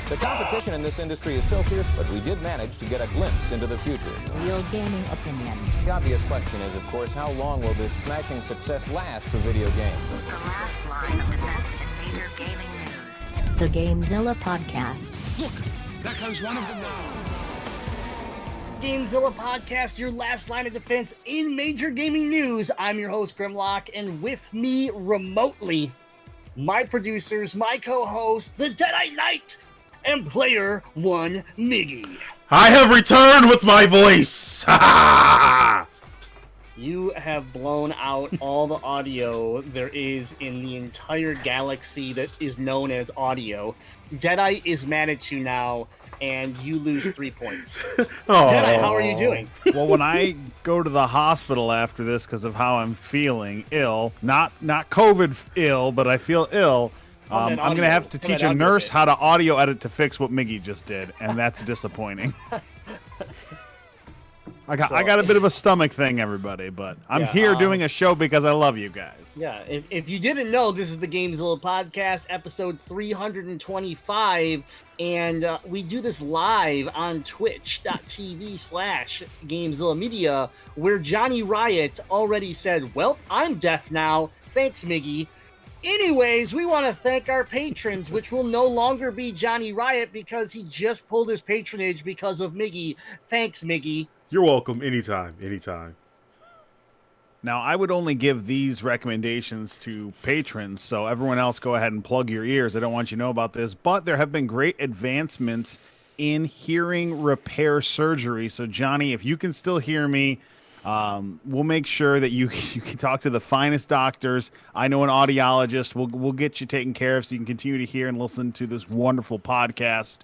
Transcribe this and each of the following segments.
The competition in this industry is so fierce, but we did manage to get a glimpse into the future. Real gaming opinions. The obvious question is, of course, how long will this smashing success last for video games? The last line of defense in major gaming news. The GameZilla Podcast. Look, there comes one of them now. GameZilla Podcast, your last line of defense in major gaming news. I'm your host, Grimlock, and with me remotely, my producers, my co-host, the Deadite Knight, and Player One Miggy. I have returned with my voice! You have blown out all the audio there is in the entire galaxy that is known as audio. Deadite is mad at you now, and you lose 3 points. Deadite, how are you doing? Well, when I go to the hospital after this because of how I'm feeling ill, not COVID ill, but I feel ill, I'm going to have to teach a nurse how to audio edit to fix what Miggy just did, and that's disappointing. I got a bit of a stomach thing, everybody, but I'm here doing a show because I love you guys. Yeah, if you didn't know, this is the GameZilla Podcast, episode 325, and we do this live on twitch.tv/GameZilla Media, where Johnny Riot already said, well, I'm deaf now. Thanks, Miggy. Anyways, we want to thank our patrons, which will no longer be Johnny Riot because he just pulled his patronage because of Miggy. Thanks, Miggy. You're welcome. Anytime. Now, I would only give these recommendations to patrons, so everyone else go ahead and plug your ears. I don't want you to know about this, but there have been great advancements in hearing repair surgery. So, Johnny, if you can still hear me, we'll make sure that you can talk to the finest doctors. I know an audiologist. We'll get you taken care of so you can continue to hear and listen to this wonderful podcast.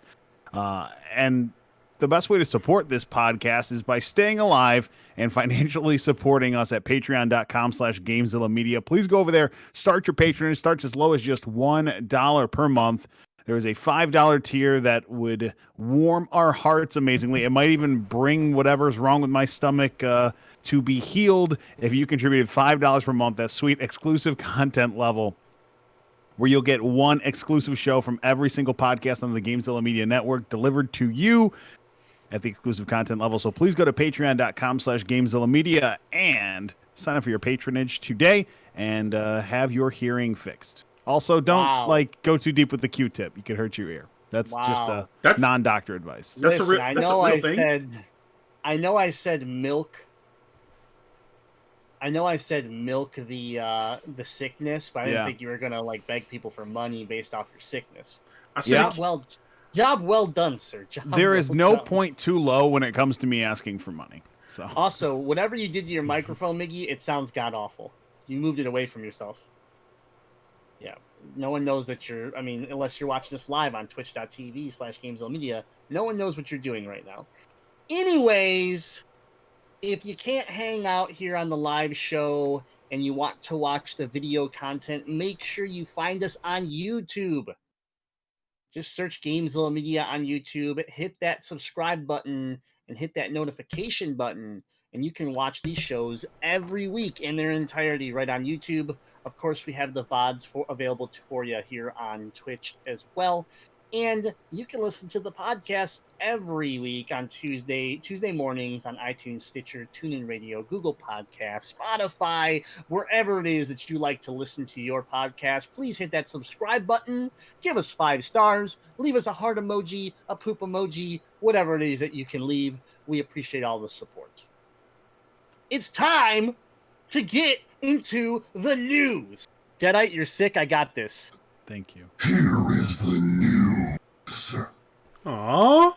And the best way to support this podcast is by staying alive and financially supporting us at patreon.com/GameZilla Media. Please go over there, start your patronage. It starts as low as just $1 per month. There is a $5 tier that would warm our hearts amazingly. It might even bring whatever's wrong with my stomach to be healed if you contributed $5 per month. That sweet exclusive content level where you'll get one exclusive show from every single podcast on the GameZilla Media Network delivered to you at the exclusive content level. So please go to patreon.com/GameZilla Media and sign up for your patronage today and have your hearing fixed. Also, don't go too deep with the Q-tip. You could hurt your ear. That's just non-doctor advice. That's Listen, a real thing. I know I said milk. I know I said milk the sickness, but I didn't think you were gonna beg people for money based off your sickness. Job well done, sir. There is no point too low when it comes to me asking for money. So also, whatever you did to your microphone, Miggy, it sounds god awful. You moved it away from yourself. Yeah, no one knows that unless you're watching this live on twitch.tv/GameZilla Media, no one knows what you're doing right now. Anyways, if you can't hang out here on the live show and you want to watch the video content, make sure you find us on YouTube. Just search GameZilla Media on YouTube, hit that subscribe button, and hit that notification button, and you can watch these shows every week in their entirety right on YouTube. Of course, we have the VODs available for you here on Twitch as well. And you can listen to the podcast every week on Tuesday mornings on iTunes, Stitcher, TuneIn Radio, Google Podcasts, Spotify, wherever it is that you like to listen to your podcast. Please hit that subscribe button, give us 5 stars, leave us a heart emoji, a poop emoji, whatever it is that you can leave. We appreciate all the support. It's time to get into the news. Deadite, you're sick. I got this. thank you. Here is the news. Aww.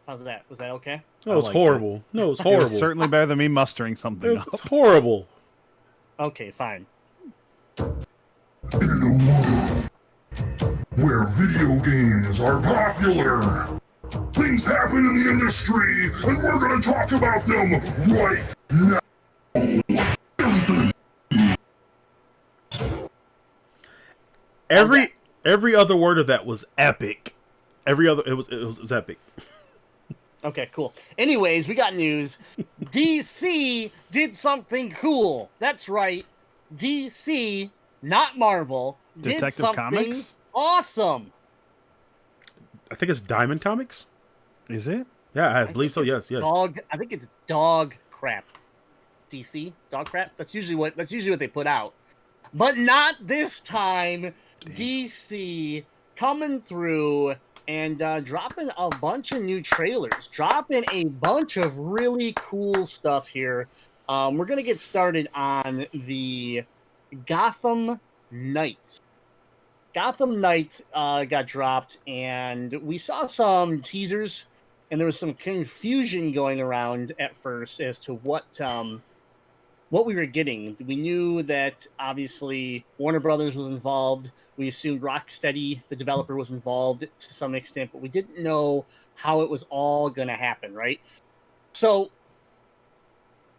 How's that? Was that okay? That was horrible. No, it was horrible. It was certainly better than me mustering something up. It's horrible. Okay, fine. In a world where video games are popular, things happen in the industry, and we're going to talk about them right now. Every other word of that was epic. It was epic. Okay, cool. Anyways, we got news. DC did something cool. That's right. DC, not Marvel, did Detective something Comics? awesome. I think it's Diamond Comics. Is it? Yeah, I believe so. Yes. I think it's dog crap. DC dog crap. That's usually what they put out, but not this time. Damn. DC coming through and dropping a bunch of new trailers, dropping a bunch of really cool stuff here. We're gonna get started on the Gotham Knights. Gotham Knights got dropped, and we saw some teasers, and there was some confusion going around at first as to what we were getting. We knew that obviously Warner Brothers was involved. We assumed Rocksteady, the developer, was involved to some extent, but we didn't know how it was all going to happen, right? So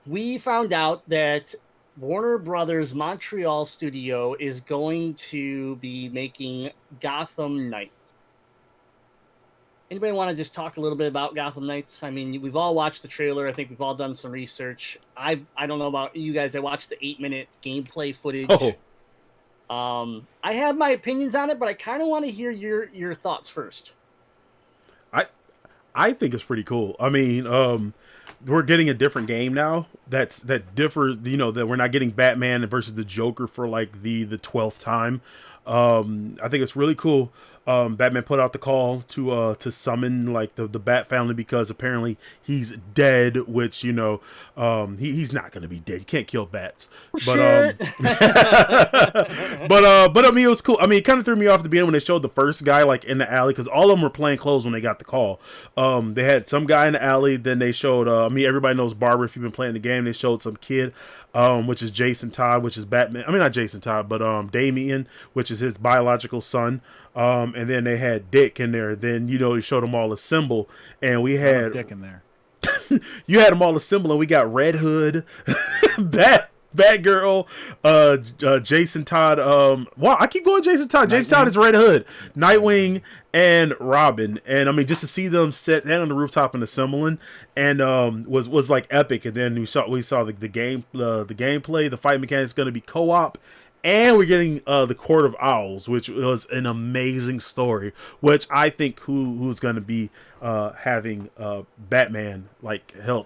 we found out that Warner Brothers Montreal studio is going to be making Gotham Knights. Anybody want to just talk a little bit about Gotham Knights? I mean, we've all watched the trailer. I think we've all done some research. I don't know about you guys. I watched the 8-minute gameplay footage. I have my opinions on it, but I kind of want to hear your thoughts first. I think it's pretty cool. I mean, we're getting a different game now that differs, that we're not getting Batman versus the Joker for like the 12th time. I think it's really cool. Batman put out the call to summon like the Bat family because apparently he's dead, which he's not gonna be dead. You can't kill bats. But but I mean, it was cool. I mean, it kind of threw me off at the beginning when they showed the first guy like in the alley, because all of them were playing clothes when they got the call. They had some guy in the alley, then they showed everybody knows Barbara if you've been playing the game. They showed some kid, which is Jason Todd, which is Batman. I mean, not Jason Todd, but Damian, which is his biological son. And then they had Dick in there. Then he showed them all assemble, and we had Dick in there. You had them all assemble, and we got Red Hood, Batgirl, Jason Todd. Wow, I keep going Jason Todd. Jason Todd is Red Hood, Nightwing, and Robin. And I mean, just to see them sit down on the rooftop and assembling, and was like epic. And then we saw the gameplay. The fight mechanics going to be co-op. And we're getting the Court of Owls, which was an amazing story, which I think who's going to be having Batman like held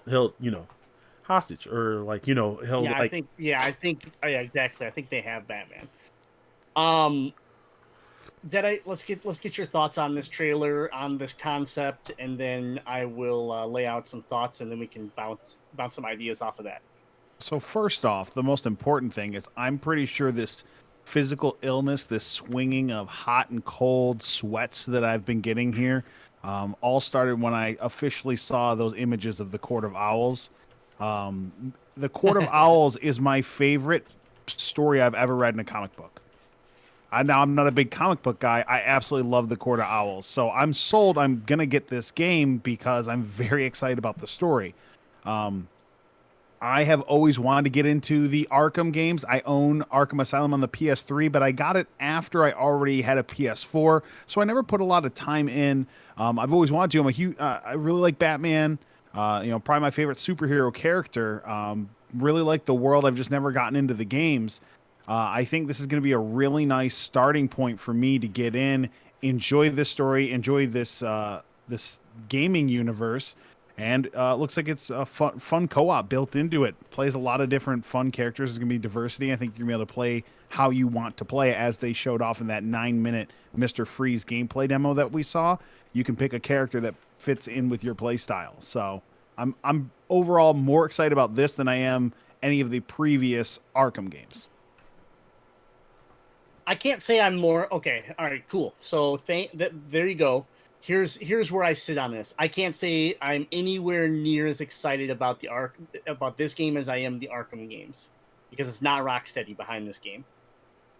hostage, or like held. Yeah, like, exactly. I think they have Batman. Let's get your thoughts on this trailer, on this concept, and then I will lay out some thoughts, and then we can bounce some ideas off of that. So first off, the most important thing is I'm pretty sure this physical illness, this swinging of hot and cold sweats that I've been getting here, all started when I officially saw those images of the Court of Owls. The Court of Owls is my favorite story I've ever read in a comic book. Now, I'm not a big comic book guy. I absolutely love the Court of Owls. So I'm sold. I'm going to get this game because I'm very excited about the story. I have always wanted to get into the Arkham games. I own Arkham Asylum on the PS3, but I got it after I already had a PS4, so I never put a lot of time in. I've always wanted to. I really like Batman. Probably my favorite superhero character. Really like the world. I've just never gotten into the games. I think this is going to be a really nice starting point for me to get in, enjoy this story, enjoy this gaming universe. And looks like it's a fun co-op built into it. Plays a lot of different fun characters. There's going to be diversity. I think you're going to be able to play how you want to play, as they showed off in that 9-minute Mr. Freeze gameplay demo that we saw. You can pick a character that fits in with your play style. So I'm overall more excited about this than I am any of the previous Arkham games. I can't say I'm more... Okay, all right, cool. So there you go. Here's where I sit on this. I can't say I'm anywhere near as excited about about this game as I am the Arkham games, because it's not Rocksteady behind this game.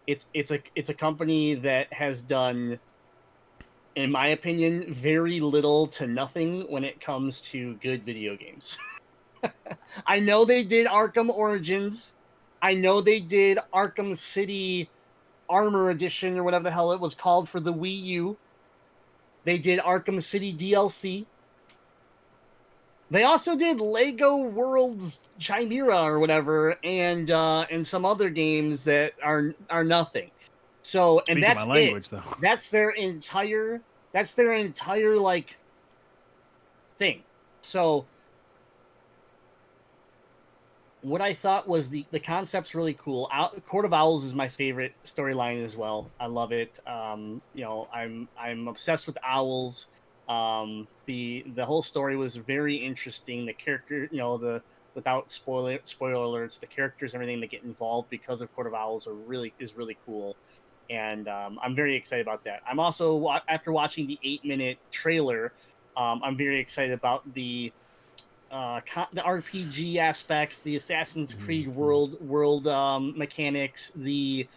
It's a company that has done, in my opinion, very little to nothing when it comes to good video games. I know they did Arkham Origins. I know they did Arkham City Armor Edition, or whatever the hell it was called, for the Wii U. They did Arkham City DLC. They also did Lego Worlds Chimera or whatever, and some other games that are nothing. So, and Speaking that's my language, it. though. That's their entire That's their entire like thing. So what I thought was the concept's really cool. Court of Owls is my favorite storyline as well. I love it. You know, I'm obsessed with owls. The whole story was very interesting. The character, you know, without spoiler alerts, the characters, everything that get involved because of Court of Owls is really cool, and I'm very excited about that. I'm also after watching the 8-minute trailer, I'm very excited about the RPG aspects, the Assassin's Creed world mechanics, the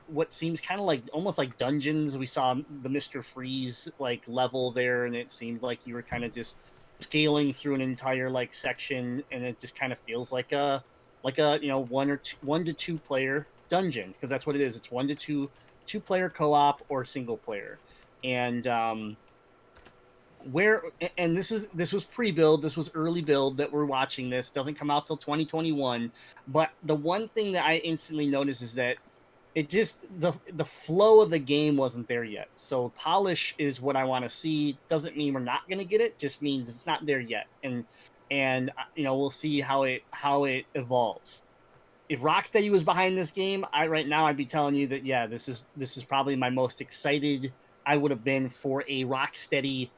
what seems kind of like almost like dungeons. We saw the Mr. Freeze like level there, and it seemed like you were kind of just scaling through an entire like section, and it just kind of feels like a you know one to two player dungeon, because that's what it is. It's 1 to 2 player co-op or single player, and this was pre-build, this was early build that we're watching. This doesn't come out till 2021, but the one thing that I instantly noticed is that it just the flow of the game wasn't there yet. So polish is what I want to see. Doesn't mean we're not going to get it, just means it's not there yet, and you know, we'll see how it evolves. If Rocksteady was behind this game, right now I'd be telling you that yeah, this is probably my most excited I would have been for a Rocksteady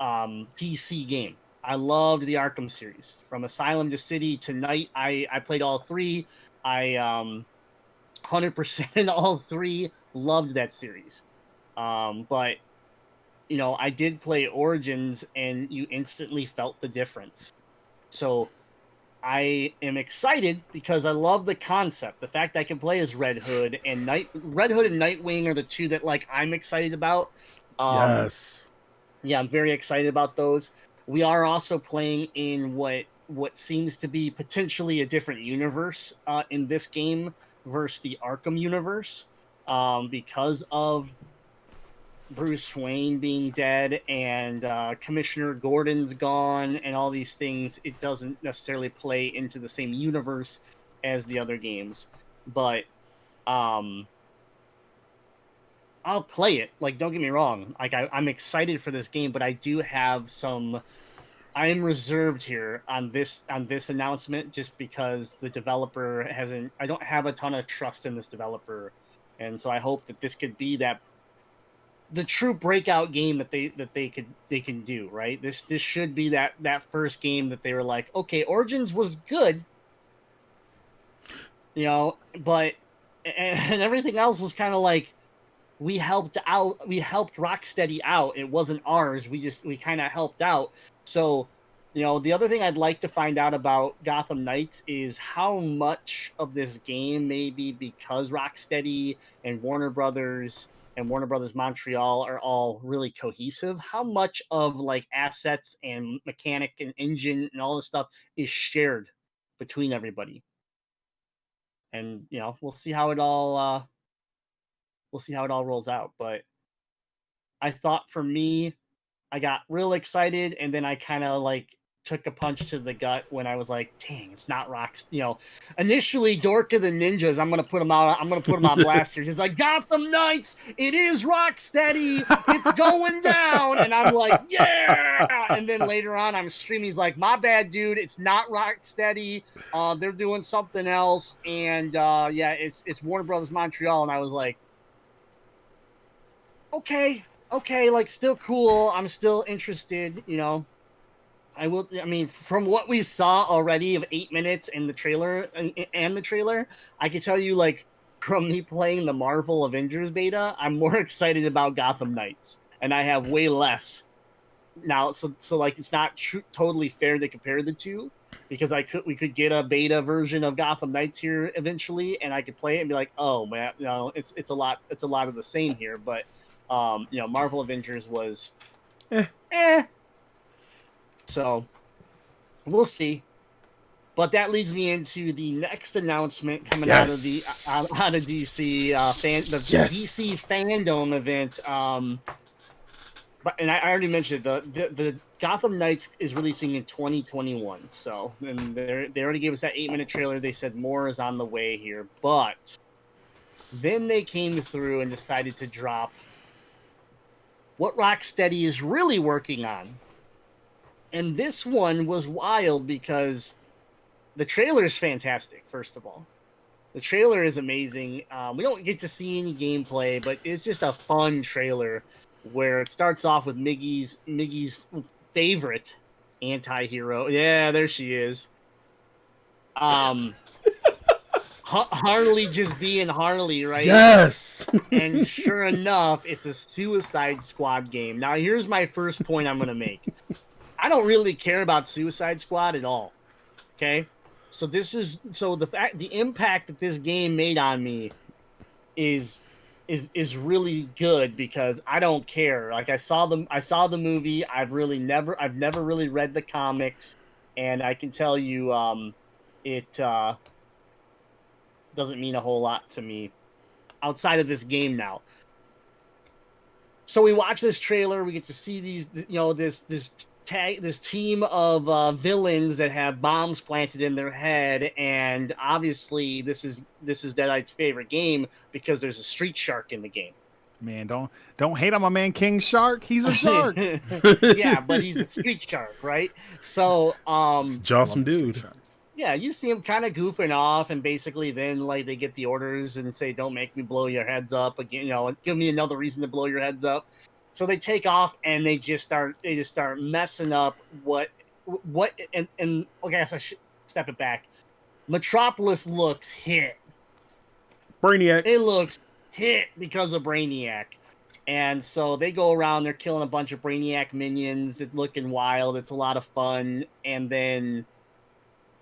DC game. I loved the Arkham series, from Asylum to City to Night. I played all three. I 100% all three. Loved that series. But you know, I did play Origins, and you instantly felt the difference. So I am excited because I love the concept. The fact I can play as Red Hood and Nightwing are the two that like I'm excited about. Yes. Yeah, I'm very excited about those. We are also playing in what seems to be potentially a different universe in this game versus the Arkham universe, because of Bruce Wayne being dead and Commissioner Gordon's gone and all these things. It doesn't necessarily play into the same universe as the other games, but I'll play it. Like, don't get me wrong. Like, I'm excited for this game, but I do have I am reserved here on this announcement, just because the developer hasn't. I don't have a ton of trust in this developer, and so I hope that this could be the true breakout game that they can do. Right. This should be that first game that they were like, okay, Origins was good, you know, but and everything else was kind of like, we helped Rocksteady out. It wasn't ours. We kind of helped out. So, you know, the other thing I'd like to find out about Gotham Knights is how much of this game, maybe because Rocksteady and Warner Brothers Montreal are all really cohesive, how much of like assets and mechanic and engine and all this stuff is shared between everybody. And, you know, we'll see how it all rolls out. But I thought, for me, I got real excited, and then I kind of like took a punch to the gut when I was like, dang, it's not Rocks. You know, initially Dork of the Ninjas, I'm gonna put them on blast here. It's like, Gotham Knights, it is Rocksteady, it's going down, and I'm like, yeah. And then later on, I'm streaming. He's like, my bad, dude, it's not Rocksteady. They're doing something else, and yeah, it's Warner Brothers Montreal. And I was like, okay, like, still cool. I'm still interested, you know. I mean, from what we saw already of 8 minutes in the trailer and the trailer, I can tell you, like, from me playing the Marvel Avengers beta, I'm more excited about Gotham Knights, and I have way less now. So like, it's not totally fair to compare the two, because we could get a beta version of Gotham Knights here eventually, and I could play it and be like, oh man, you know, it's a lot of the same here, but you know, Marvel Avengers was so we'll see. But that leads me into the next announcement coming out of DC DC fandom event. But I already mentioned the Gotham Knights is releasing in 2021. So, and they already gave us that 8-minute trailer. They said more is on the way here, but then they came through and decided to drop what Rocksteady is really working on. And this one was wild because the trailer is fantastic, first of all. The trailer is amazing. We don't get to see any gameplay, but it's just a fun trailer where it starts off with Miggy's favorite anti-hero. Yeah, there she is. Harley just being Harley, right? Yes. And sure enough, it's a Suicide Squad game. Now, here's my first point I'm going to make. I don't really care about Suicide Squad at all. Okay? So the impact that this game made on me is really good because I don't care. Like I saw the movie. I've never really read the comics, and I can tell you it doesn't mean a whole lot to me outside of this game now. So we watch this trailer. We get to see these, this team of villains that have bombs planted in their head, and obviously this is Deadite's favorite game because there's a street shark in the game. Man, don't hate on my man King Shark. He's a shark. Yeah, but he's a street shark, right? So Awesome dude. yeah, you see him kind of goofing off, and basically then like they get the orders and say, "Don't make me blow your heads up again." Give me another reason to blow your heads up. So they take off and they just start messing up what and okay, I should step it back. Metropolis looks hit. Brainiac. It looks hit because of Brainiac. And so they go around, they're killing a bunch of Brainiac minions. It's looking wild. It's a lot of fun. And then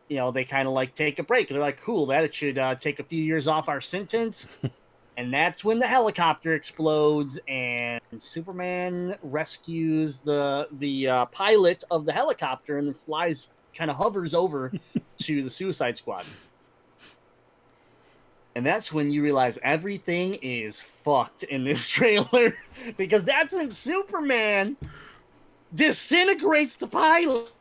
they kind of like take a break. They're like, cool, that should take a few years off our sentence. And that's when the helicopter explodes and Superman rescues the pilot of the helicopter and then kind of hovers over to the Suicide Squad. And that's when you realize everything is fucked in this trailer because that's when Superman disintegrates the pilot.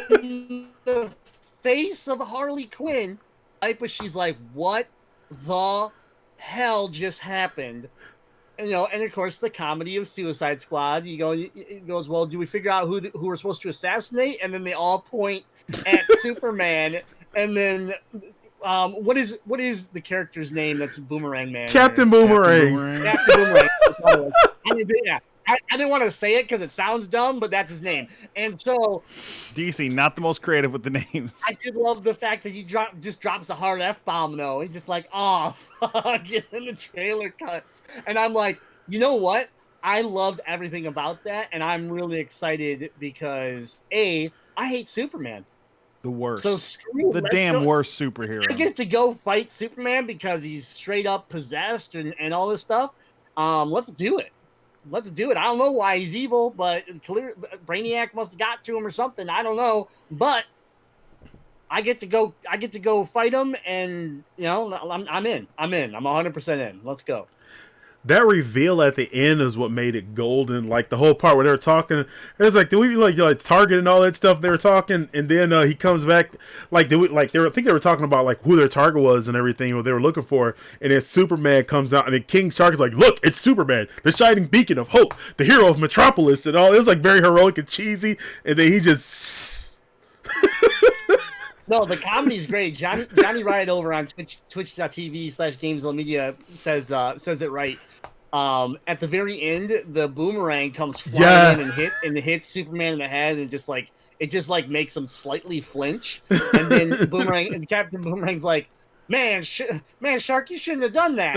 And the face of Harley Quinn, but she's like, "What the hell just happened?" And of course, the comedy of Suicide Squad. It goes, "Well, do we figure out who we're supposed to assassinate?" And then they all point at Superman. And then, what is the character's name? That's Boomerang Man. Captain Boomerang. Captain Boomerang. I didn't want to say it because it sounds dumb, but that's his name. And so, DC, not the most creative with the names. I did love the fact that he just drops a hard F-bomb, though. He's just like, oh, fuck, and then the trailer cuts. And I'm like, you know what? I loved everything about that, and I'm really excited because, I hate Superman. The worst. So screw the damn worst superhero. I get to go fight Superman because he's straight up possessed and all this stuff. Let's do it. Let's do it. I don't know why he's evil, but Brainiac must have got to him or something. I don't know, but I get to go fight him, and I'm in. I'm 100% in. Let's go. That reveal at the end is what made it golden. Like the whole part where they were talking, it was like, do we like Target and all that stuff? They were talking, and then he comes back. I think they were talking about like who their target was and everything, what they were looking for. And then Superman comes out, and then King Shark is like, "Look, it's Superman, the shining beacon of hope, the hero of Metropolis," and all. It was like very heroic and cheesy. And then he just. No, the comedy's great. Johnny Riot over on twitch.tv/GameZilla Media says it right. At the very end, the boomerang comes flying in and hits Superman in the head, and it just makes him slightly flinch. And then Captain Boomerang's like, Man, Shark, you shouldn't have done that.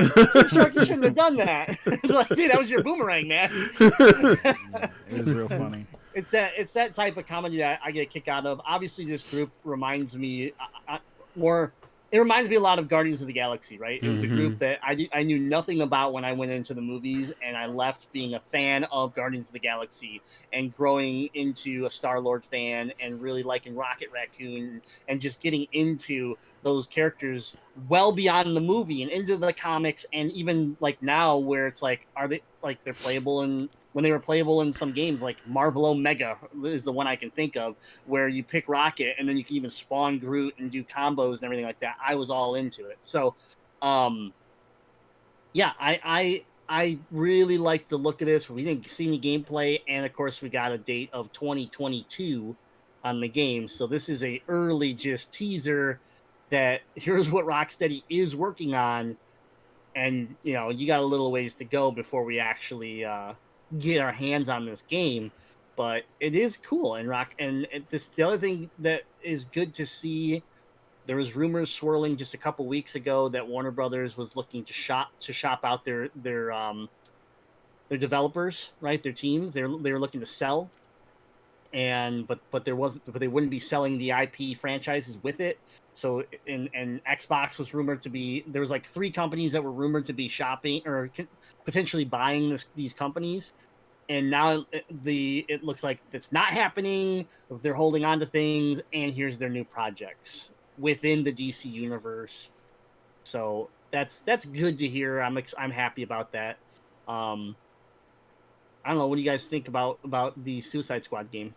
Shark, you shouldn't have done that. It's like, dude, that was your boomerang, man. It was real funny. It's that type of comedy that I get a kick out of. Obviously, this group reminds me more. It reminds me a lot of Guardians of the Galaxy, right? It was a group that I knew nothing about when I went into the movies, and I left being a fan of Guardians of the Galaxy and growing into a Star-Lord fan and really liking Rocket Raccoon and just getting into those characters well beyond the movie and into the comics, and even like now where it's like, are they like they're playable in when they were playable in some games, like Marvel Omega is the one I can think of, where you pick Rocket and then you can even spawn Groot and do combos and everything like that. I was all into it. So Yeah, I really like the look of this. We didn't see any gameplay, and of course, we got a date of 2022 on the game. So this is a early just teaser that here's what Rocksteady is working on, and you got a little ways to go before we actually get our hands on this game. But it is cool, and the other thing that is good to see. There was rumors swirling just a couple weeks ago that Warner Brothers was looking to shop out their developers, right? Their teams. They were looking to sell, but they wouldn't be selling the IP franchises with it. So and Xbox was rumored to be, there was like 3 companies that were rumored to be shopping or potentially buying these companies. And now it looks like it's not happening. They're holding on to things, and here's their new projects within the DC universe. So that's good to hear. I'm happy about that. I don't know. What do you guys think about the Suicide Squad game?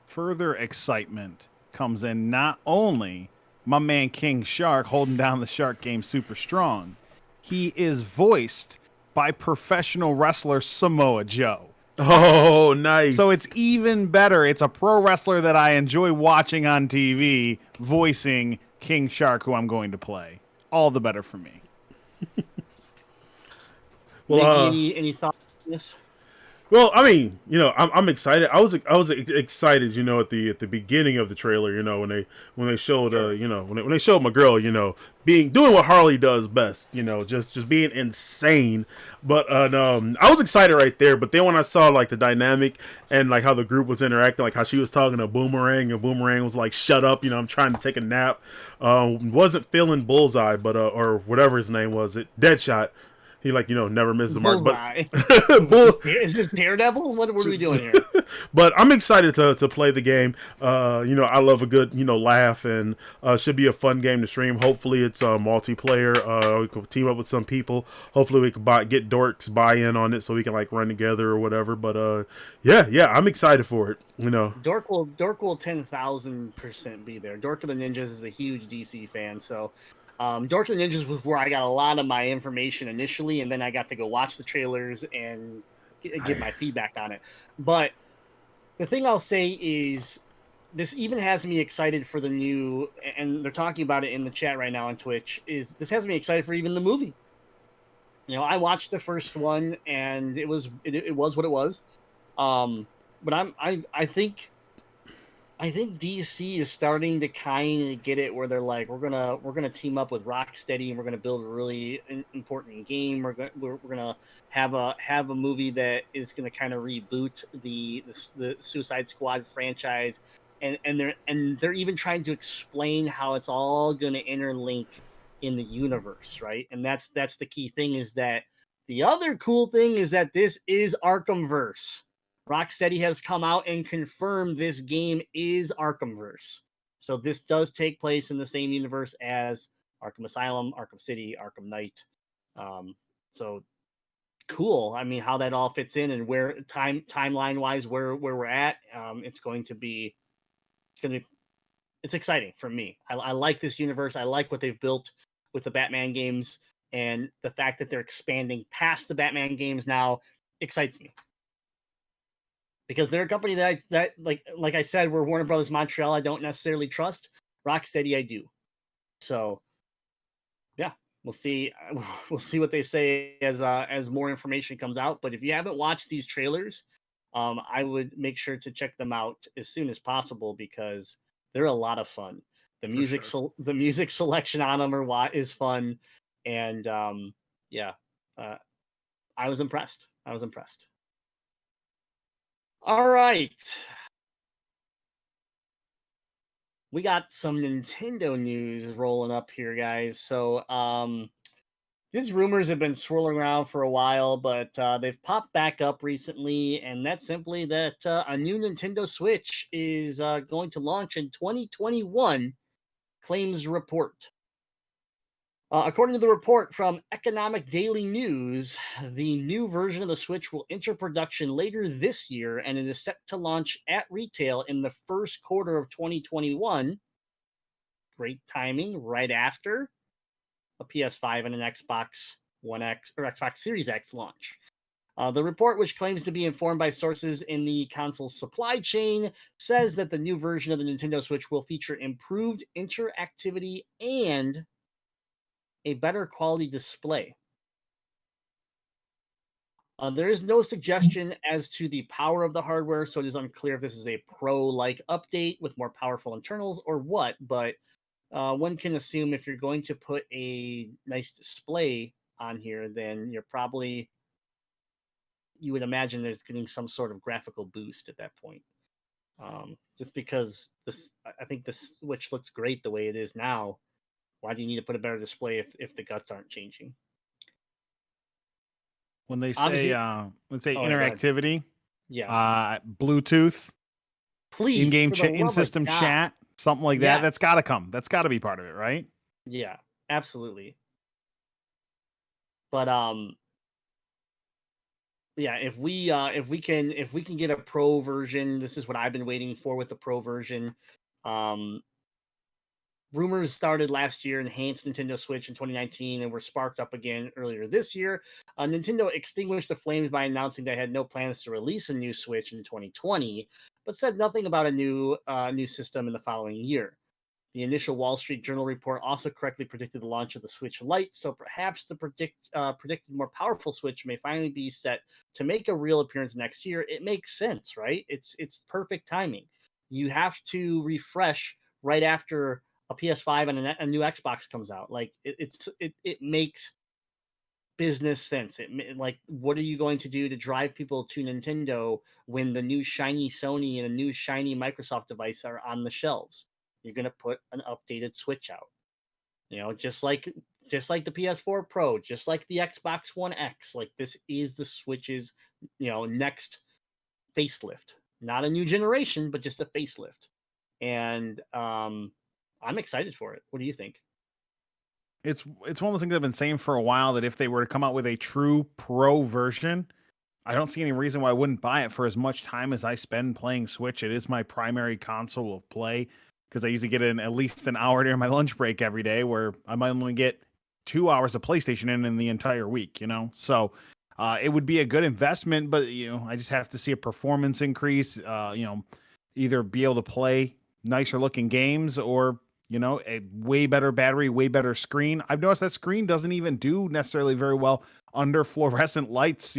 Further excitement comes in not only my man King Shark holding down the Shark game super strong, he is voiced by professional wrestler Samoa Joe. Oh, nice. So it's even better. It's a pro wrestler that I enjoy watching on TV, voicing King Shark, who I'm going to play. All the better for me. Well, any thoughts on this? Well, I mean, I'm excited. I was excited, at the beginning of the trailer, when they showed, when they showed my girl, doing what Harley does best, just being insane. But I was excited right there. But then when I saw like the dynamic and like how the group was interacting, like how she was talking to Boomerang and Boomerang was like, "Shut up, I'm trying to take a nap." Wasn't feeling Bullseye, but or whatever his name was, Deadshot. He never misses a mark. But Is this Daredevil? What are we doing here? But I'm excited to play the game. I love a good laugh, and should be a fun game to stream. Hopefully it's multiplayer. We can team up with some people. Hopefully we can get Dork's buy-in on it so we can like run together or whatever. But yeah, I'm excited for it. Dork will 10,000% be there. Dork of the Ninjas is a huge DC fan, so. Dork of the Ninjas was where I got a lot of my information initially, and then I got to go watch the trailers and give my feedback on it. But the thing I'll say is this even has me excited for the new, and they're talking about it in the chat right now on Twitch, is this has me excited for even the movie. I watched the first one, and it was what it was. But I think DC is starting to kind of get it where they're like, we're gonna team up with Rocksteady and we're gonna build a really important game. We're gonna have a movie that is gonna kind of reboot the Suicide Squad franchise, and they're even trying to explain how it's all gonna interlink in the universe, right? And that's the key thing. Is that the other cool thing is that this is Arkhamverse. Rocksteady has come out and confirmed this game is Arkhamverse. So this does take place in the same universe as Arkham Asylum, Arkham City, Arkham Knight. So cool. I mean, how that all fits in and where timeline wise where we're at. It's exciting for me. I like this universe. I like what they've built with the Batman games, and the fact that they're expanding past the Batman games now excites me. Because they're a company that like I said, we're Warner Brothers Montreal. I don't necessarily trust. Rocksteady, I do. So, yeah, we'll see. We'll see what they say as more information comes out. But if you haven't watched these trailers, I would make sure to check them out as soon as possible because they're a lot of fun. The music selection on them is fun, and I was impressed. All right. We got some Nintendo news rolling up here, guys. So, these rumors have been swirling around for a while, but they've popped back up recently, and that's simply that a new Nintendo Switch is going to launch in 2021, claims report. According to the report from Economic Daily News, the new version of the Switch will enter production later this year, and it is set to launch at retail in the first quarter of 2021. Great timing, right after a PS5 and an Xbox One X or Xbox Series X launch. The report, which claims to be informed by sources in the console's supply chain, says that the new version of the Nintendo Switch will feature improved interactivity and a better quality display. There is no suggestion as to the power of the hardware, so it is unclear if this is a Pro-like update with more powerful internals or what, but one can assume if you're going to put a nice display on here, then you would imagine there's getting some sort of graphical boost at that point. Just because I think the Switch looks great the way it is now. Why do you need to put a better display if the guts aren't changing? When they say interactivity, Bluetooth, please, in-game in-system chat, something like that. That's got to come. That's got to be part of it, right? Yeah, absolutely. But if we can get a Pro version, this is what I've been waiting for with the Pro version. Rumors started last year, enhanced Nintendo Switch in 2019, and were sparked up again earlier this year. Nintendo extinguished the flames by announcing they had no plans to release a new Switch in 2020, but said nothing about a new system in the following year. The initial Wall Street Journal report also correctly predicted the launch of the Switch Lite, so perhaps the predicted more powerful Switch may finally be set to make a real appearance next year. It makes sense, right? It's perfect timing. You have to refresh right after a PS5 and a new Xbox comes out. Like it makes business sense. Like, what are you going to do to drive people to Nintendo when the new shiny Sony and a new shiny Microsoft device are on the shelves? You're going to put an updated Switch out, just like the PS4 Pro, just like the Xbox One X. Like, this is the Switch's, next facelift, not a new generation, but just a facelift. And, I'm excited for it. What do you think? It's one of those things I've been saying for a while, that if they were to come out with a true Pro version, I don't see any reason why I wouldn't buy it for as much time as I spend playing Switch. It is my primary console of play, because I usually get at least an hour during my lunch break every day, where I might only get 2 hours of PlayStation in the entire week, So it would be a good investment, but I just have to see a performance increase, either be able to play nicer looking games, or a way better battery, way better screen. I've noticed that screen doesn't even do necessarily very well under fluorescent lights,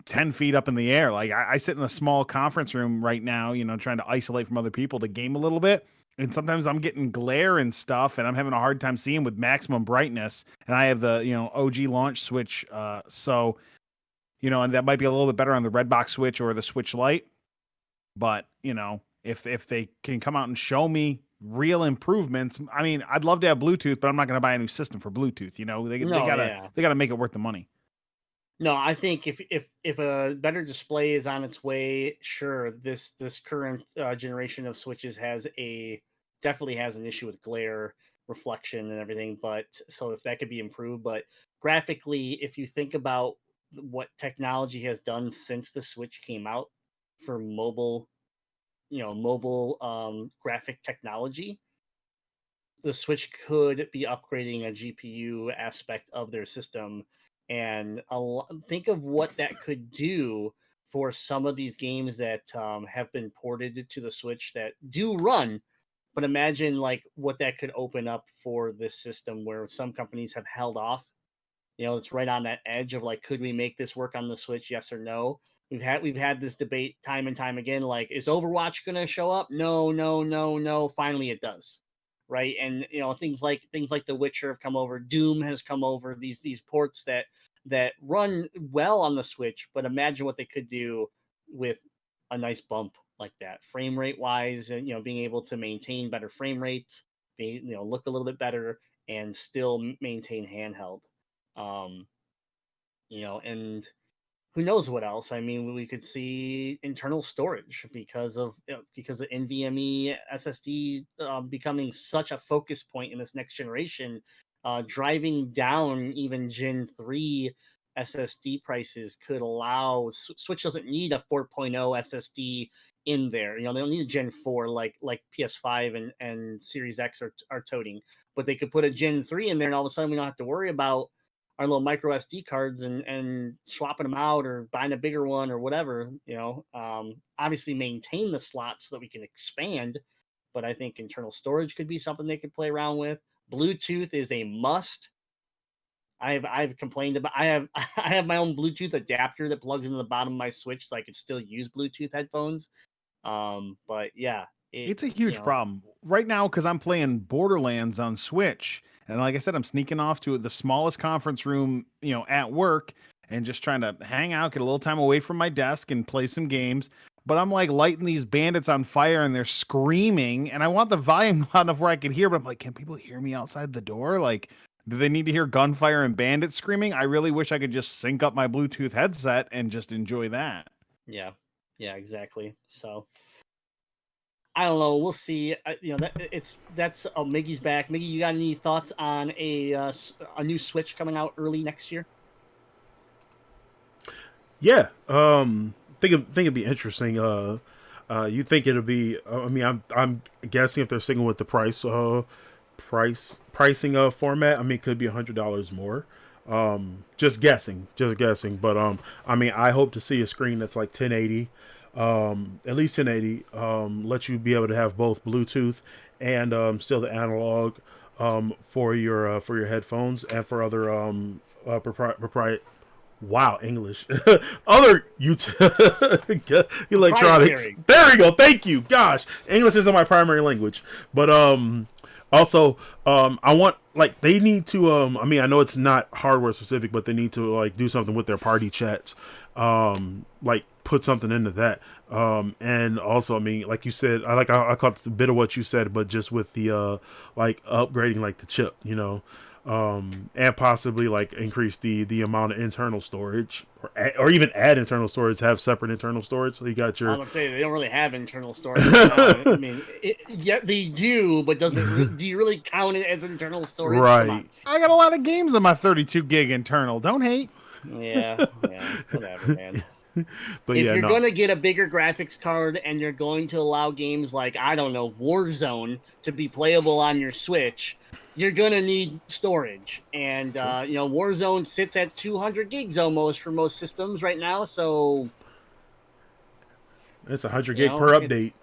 10 feet up in the air. Like, I sit in a small conference room right now, trying to isolate from other people to game a little bit. And sometimes I'm getting glare and stuff, and I'm having a hard time seeing with maximum brightness. And I have the, OG launch Switch. So, and that might be a little bit better on the Redbox Switch or the Switch Lite. But, if they can come out and show me real improvements, I mean, I'd love to have Bluetooth, but I'm not going to buy a new system for Bluetooth. They gotta make it worth the money. No, I think if a better display is on its way, sure. This current generation of Switches definitely has an issue with glare, reflection, and everything. But so if that could be improved, but graphically, if you think about what technology has done since the Switch came out for mobile graphic technology, the Switch could be upgrading a GPU aspect of their system. And think of what that could do for some of these games that have been ported to the Switch that do run. But imagine like what that could open up for this system, where some companies have held off. It's right on that edge of like, could we make this work on the Switch? Yes or no. We've had this debate time and time again. Like, is Overwatch going to show up? No. Finally, it does. Right. And things like The Witcher have come over. Doom has come over. These ports that run well on the Switch. But imagine what they could do with a nice bump like that, frame rate wise, and being able to maintain better frame rates, look a little bit better, and still maintain handheld. And who knows what else? I mean, we could see internal storage because of NVMe SSD becoming such a focus point in this next generation, driving down even Gen 3 SSD prices could allow Switch doesn't need a 4.0 SSD in there. They don't need a Gen 4 like PS5 and Series X are toting, but they could put a Gen 3 in there, and all of a sudden we don't have to worry about our little micro SD cards and swapping them out or buying a bigger one or whatever. Obviously maintain the slots so that we can expand, but I think internal storage could be something they could play around with. Bluetooth is a must. I've complained about I have my own Bluetooth adapter that plugs into the bottom of my Switch so I could still use Bluetooth headphones. But yeah, it's a huge problem right now because I'm playing Borderlands on Switch, and like I said, I'm sneaking off to the smallest conference room, at work, and just trying to hang out, get a little time away from my desk, and play some games. But I'm like lighting these bandits on fire, and they're screaming, and I want the volume loud enough where I can hear. But I'm like, can people hear me outside the door? Like, do they need to hear gunfire and bandits screaming? I really wish I could just sync up my Bluetooth headset and just enjoy that. Yeah, exactly. So I don't know. We'll see. That's Miggy's back. Miggy, you got any thoughts on a new Switch coming out early next year? Yeah, think it'd be interesting. You think it'll be? I'm guessing if they're sticking with the pricing format, it could be $100 more. Just guessing. But I hope to see a screen that's like 1080, at least 1080. Let you be able to have both Bluetooth and still the analog for your headphones and for other English. Other electronics. There we go. Thank you. Gosh, English isn't my primary language, but also I want they need to I know it's not hardware specific, but they need to do something with their party chats. Put something into that. And also, like you said, I caught a bit of what you said, but just with the upgrading the chip, and possibly increase the amount of internal storage, or even add internal storage, have separate internal storage. So you got your. I would say they don't really have internal storage. Yeah, they do, but do you really count it as internal storage? Right. I got a lot of games on my 32 gig internal. Don't hate. Yeah, whatever, man. But if you're going to get a bigger graphics card and you're going to allow games like, I don't know, Warzone to be playable on your Switch, you're going to need storage. And, Warzone sits at 200 gigs almost for most systems right now. So it's 100 gig per update.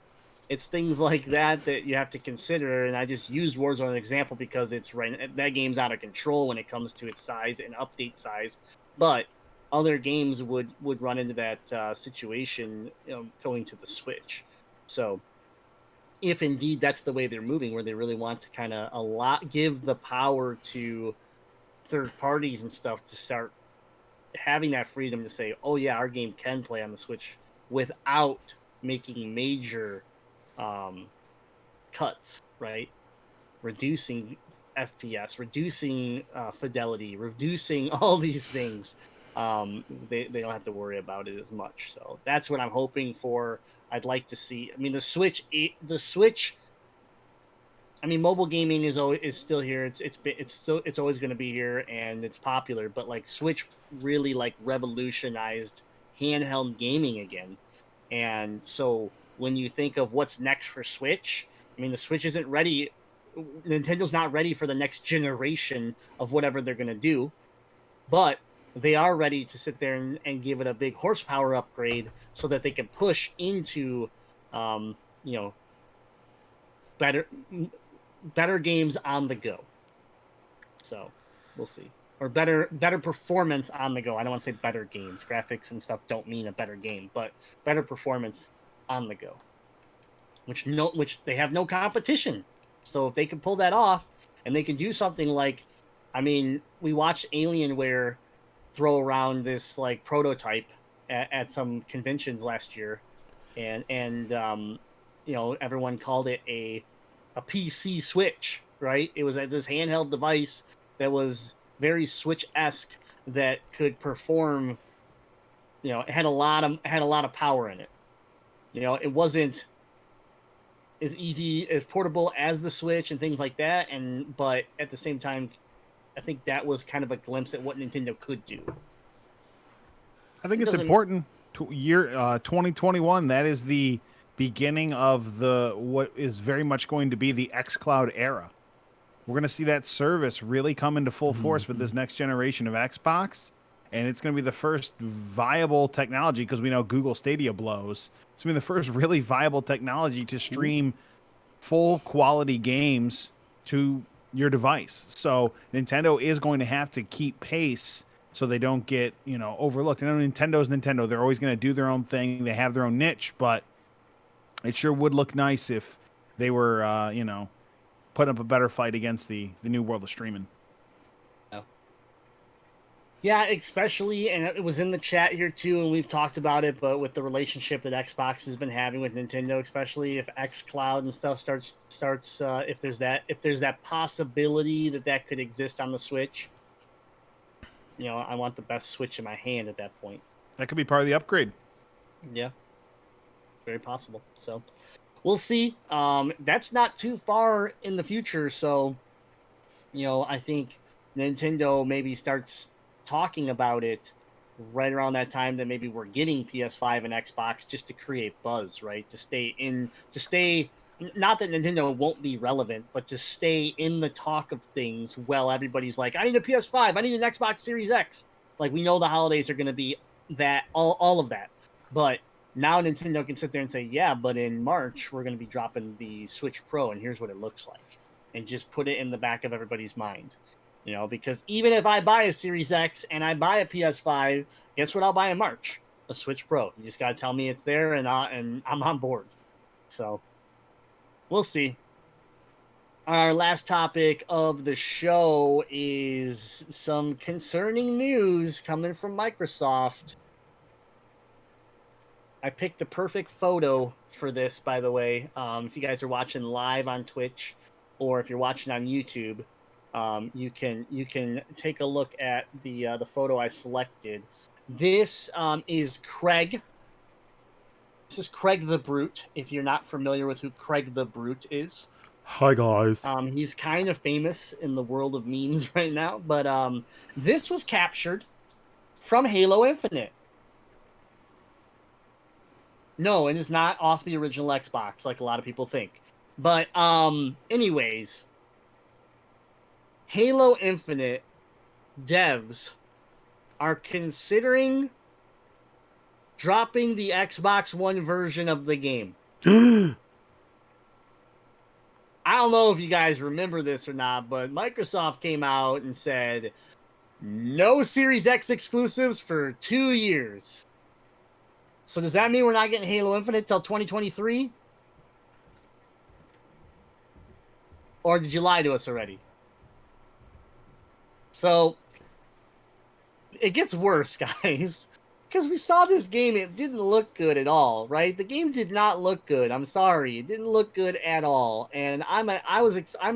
It's things like that you have to consider. And I just used Warzone as an example because that game's out of control when it comes to its size and update size. But other games would run into that situation, going to the Switch. So if indeed that's the way they're moving, where they really want to kind of give the power to third parties and stuff to start having that freedom to say, oh yeah, our game can play on the Switch without making major cuts, right? Reducing FPS, reducing fidelity, reducing all these things. They don't have to worry about it as much. So that's what I'm hoping for. I'd like to see. The Switch. Mobile gaming is still here. It's always going to be here, and it's popular. But Switch really revolutionized handheld gaming again. And so when you think of what's next for Switch, the Switch isn't ready. Nintendo's not ready for the next generation of whatever they're going to do, but they are ready to sit there and give it a big horsepower upgrade so that they can push into, better games on the go. So we'll see. Or better performance on the go. I don't want to say better games. Graphics and stuff don't mean a better game, but better performance on the go. Which they have no competition. So if they can pull that off and they can do something we watched Alienware throw around this prototype at some conventions last year, and everyone called it a PC Switch, right? It was this handheld device that was very Switch-esque that could perform. It had a lot of power in it. It wasn't as easy as portable as the Switch and things like that, but at the same time, I think that was kind of a glimpse at what Nintendo could do. I think it's important. Year 2021. That is the beginning of what is very much going to be the xCloud era. We're going to see that service really come into full force with this next generation of Xbox, and it's going to be the first viable technology, because we know Google Stadia blows. It's going to be the first really viable technology to stream full quality games to your device. So Nintendo is going to have to keep pace so they don't get, overlooked. I know Nintendo's Nintendo. They're always going to do their own thing. They have their own niche, but it sure would look nice if they were, putting up a better fight against the new world of streaming. Yeah, especially, and it was in the chat here too, and we've talked about it, but with the relationship that Xbox has been having with Nintendo, especially if xCloud and stuff starts, if there's that possibility that could exist on the Switch, I want the best Switch in my hand at that point. That could be part of the upgrade. Yeah, very possible. So we'll see. That's not too far in the future, so I think Nintendo maybe starts talking about it right around that time that maybe we're getting PS5 and Xbox, just to create buzz, right? To stay, not that Nintendo won't be relevant, but to stay in the talk of things. Well, everybody's like, I need a PS5, I need an Xbox Series X. Like, we know the holidays are going to be that, all of that. But now Nintendo can sit there and say, yeah, but in March, we're going to be dropping the Switch Pro, and here's what it looks like. And just put it in the back of everybody's mind. Because even if I buy a Series X and I buy a PS5, guess what I'll buy in March? A Switch Pro. You just got to tell me it's there, and I'm on board. So we'll see. Our last topic of the show is some concerning news coming from Microsoft. I picked the perfect photo for this, by the way. If you guys are watching live on Twitch, or if you're watching on YouTube, you can take a look at the photo I selected. This is Craig. This is Craig the Brute. If you're not familiar with who Craig the Brute is, hi guys. He's kind of famous in the world of memes right now. But this was captured from Halo Infinite. No, it is not off the original Xbox, like a lot of people think. But anyways. Halo Infinite devs are considering dropping the Xbox One version of the game. I don't know if you guys remember this or not, but Microsoft came out and said no Series X exclusives for 2 years. So does that mean we're not getting Halo Infinite till 2023? Or did you lie to us already? So, it gets worse, guys. Because we saw this game, it didn't look good at all, right? The game did not look good. I'm sorry. It didn't look good at all. And I'm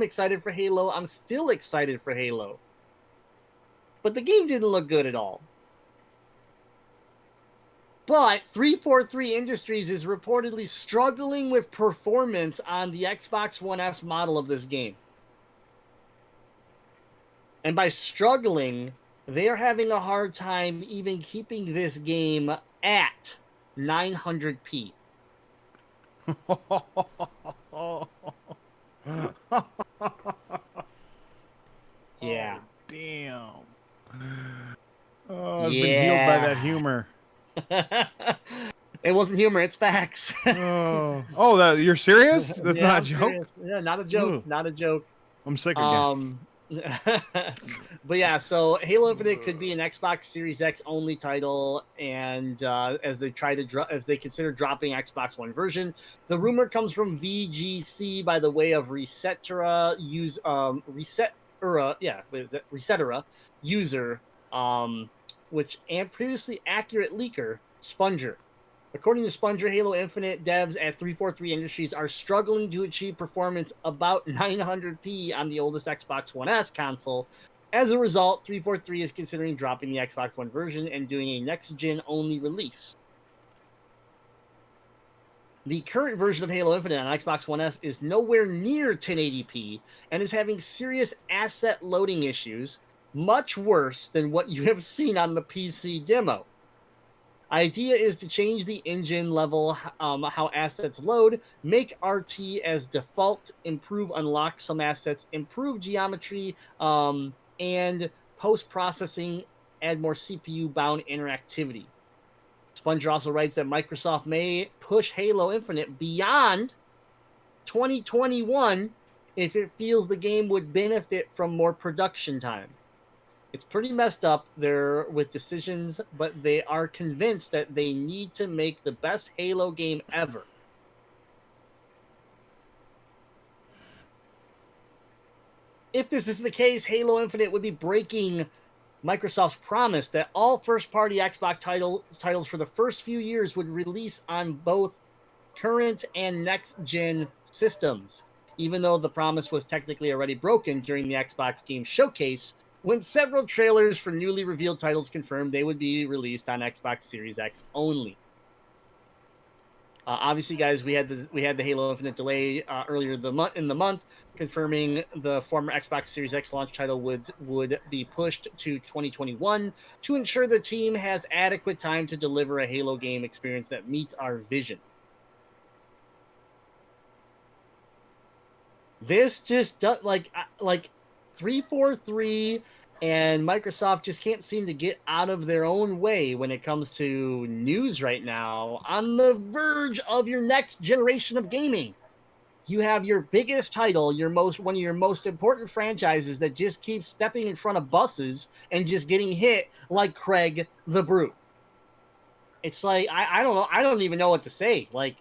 excited for Halo. I'm still excited for Halo. But the game didn't look good at all. But 343 Industries is reportedly struggling with performance on the Xbox One S model of this game. And by struggling, they are having a hard time even keeping this game at 900p. Yeah. Oh, damn. Oh, I've been healed by that humor. It wasn't humor, it's facts. You're serious? That's not a joke? Serious. Yeah, not a joke. Ooh. Not a joke. I'm sick again. But yeah, so Halo Infinite could be an Xbox Series X only title, and as they consider dropping Xbox One version, the rumor comes from VGC by the way of Resetera user, which and previously accurate leaker Sponger. According to Sponger, Halo Infinite devs at 343 Industries are struggling to achieve performance about 900p on the oldest Xbox One S console. As a result, 343 is considering dropping the Xbox One version and doing a next-gen only release. The current version of Halo Infinite on Xbox One S is nowhere near 1080p and is having serious asset loading issues, much worse than what you have seen on the PC demo. Idea is to change the engine level, how assets load, make RT as default, improve unlock some assets, improve geometry, and post-processing, add more CPU-bound interactivity. Sponger also writes that Microsoft may push Halo Infinite beyond 2021 if it feels the game would benefit from more production time. It's pretty messed up there with decisions, but they are convinced that they need to make the best Halo game ever. If this is the case, Halo Infinite would be breaking Microsoft's promise that all first-party Xbox titles for the first few years would release on both current and next-gen systems, even though the promise was technically already broken during the Xbox Game Showcase, when several trailers for newly revealed titles confirmed they would be released on Xbox Series X only. Obviously, guys, we had the Halo Infinite delay earlier in the month, confirming the former Xbox Series X launch title would be pushed to 2021 to ensure the team has adequate time to deliver a Halo game experience that meets our vision. This just does like 343 and Microsoft just can't seem to get out of their own way when it comes to news right now. On the verge of your next generation of gaming, you have your biggest title, one of your most important franchises that just keeps stepping in front of buses and just getting hit like Craig the Brute. It's like I don't know. I don't even know what to say. Like,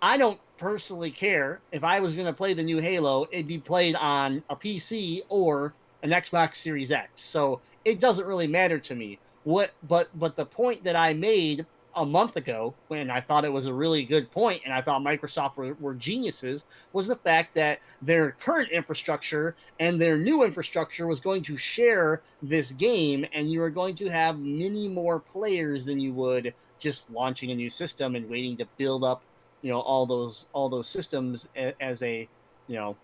I don't personally care if I was going to play the new Halo, it'd be played on a PC or an Xbox Series X. So it doesn't really matter to me. But the point that I made a month ago, when I thought it was a really good point, and I thought Microsoft were geniuses, was the fact that their current infrastructure and their new infrastructure was going to share this game, and you are going to have many more players than you would just launching a new system and waiting to build up, all those systems as a, I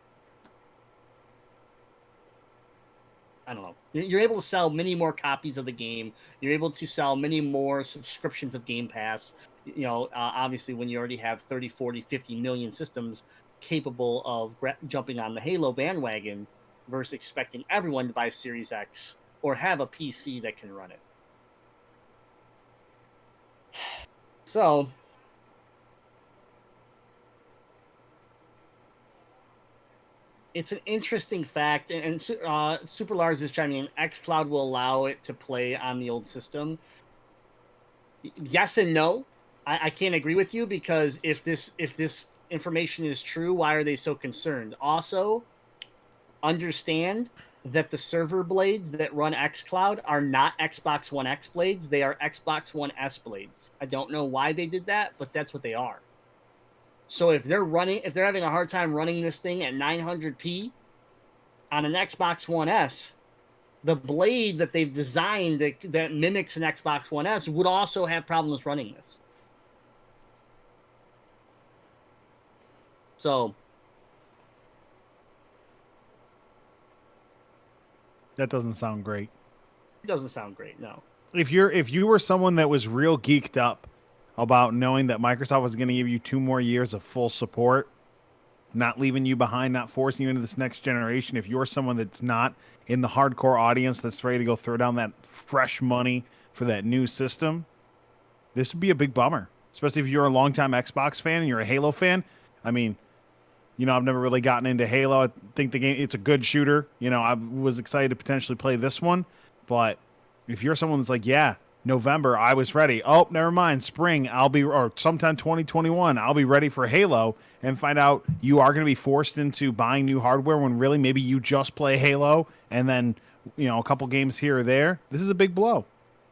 don't know. You're able to sell many more copies of the game. You're able to sell many more subscriptions of Game Pass. Obviously, when you already have 30, 40, 50 million systems capable of jumping on the Halo bandwagon versus expecting everyone to buy Series X or have a PC that can run it. So, it's an interesting fact, and Super Lars is chiming in. xCloud will allow it to play on the old system. Yes and no. I can't agree with you, because if this information is true, why are they so concerned? Also, understand that the server blades that run xCloud are not Xbox One X blades. They are Xbox One S blades. I don't know why they did that, but that's what they are. So if they're having a hard time running this thing at 900p on an Xbox One S, the blade that they've designed that mimics an Xbox One S would also have problems running this. So that doesn't sound great. It doesn't sound great, no. If you were someone that was real geeked up about knowing that Microsoft was going to give you 2 more years of full support, not leaving you behind, not forcing you into this next generation, if you're someone that's not in the hardcore audience that's ready to go throw down that fresh money for that new system, this would be a big bummer, especially if you're a longtime Xbox fan and you're a Halo fan. I mean, I've never really gotten into Halo. I think the game, it's a good shooter. I was excited to potentially play this one, but if you're someone that's like, yeah, November, I was ready. Oh, never mind. Spring, or sometime 2021, I'll be ready for Halo, and find out you are going to be forced into buying new hardware when really maybe you just play Halo and then, a couple games here or there. This is a big blow.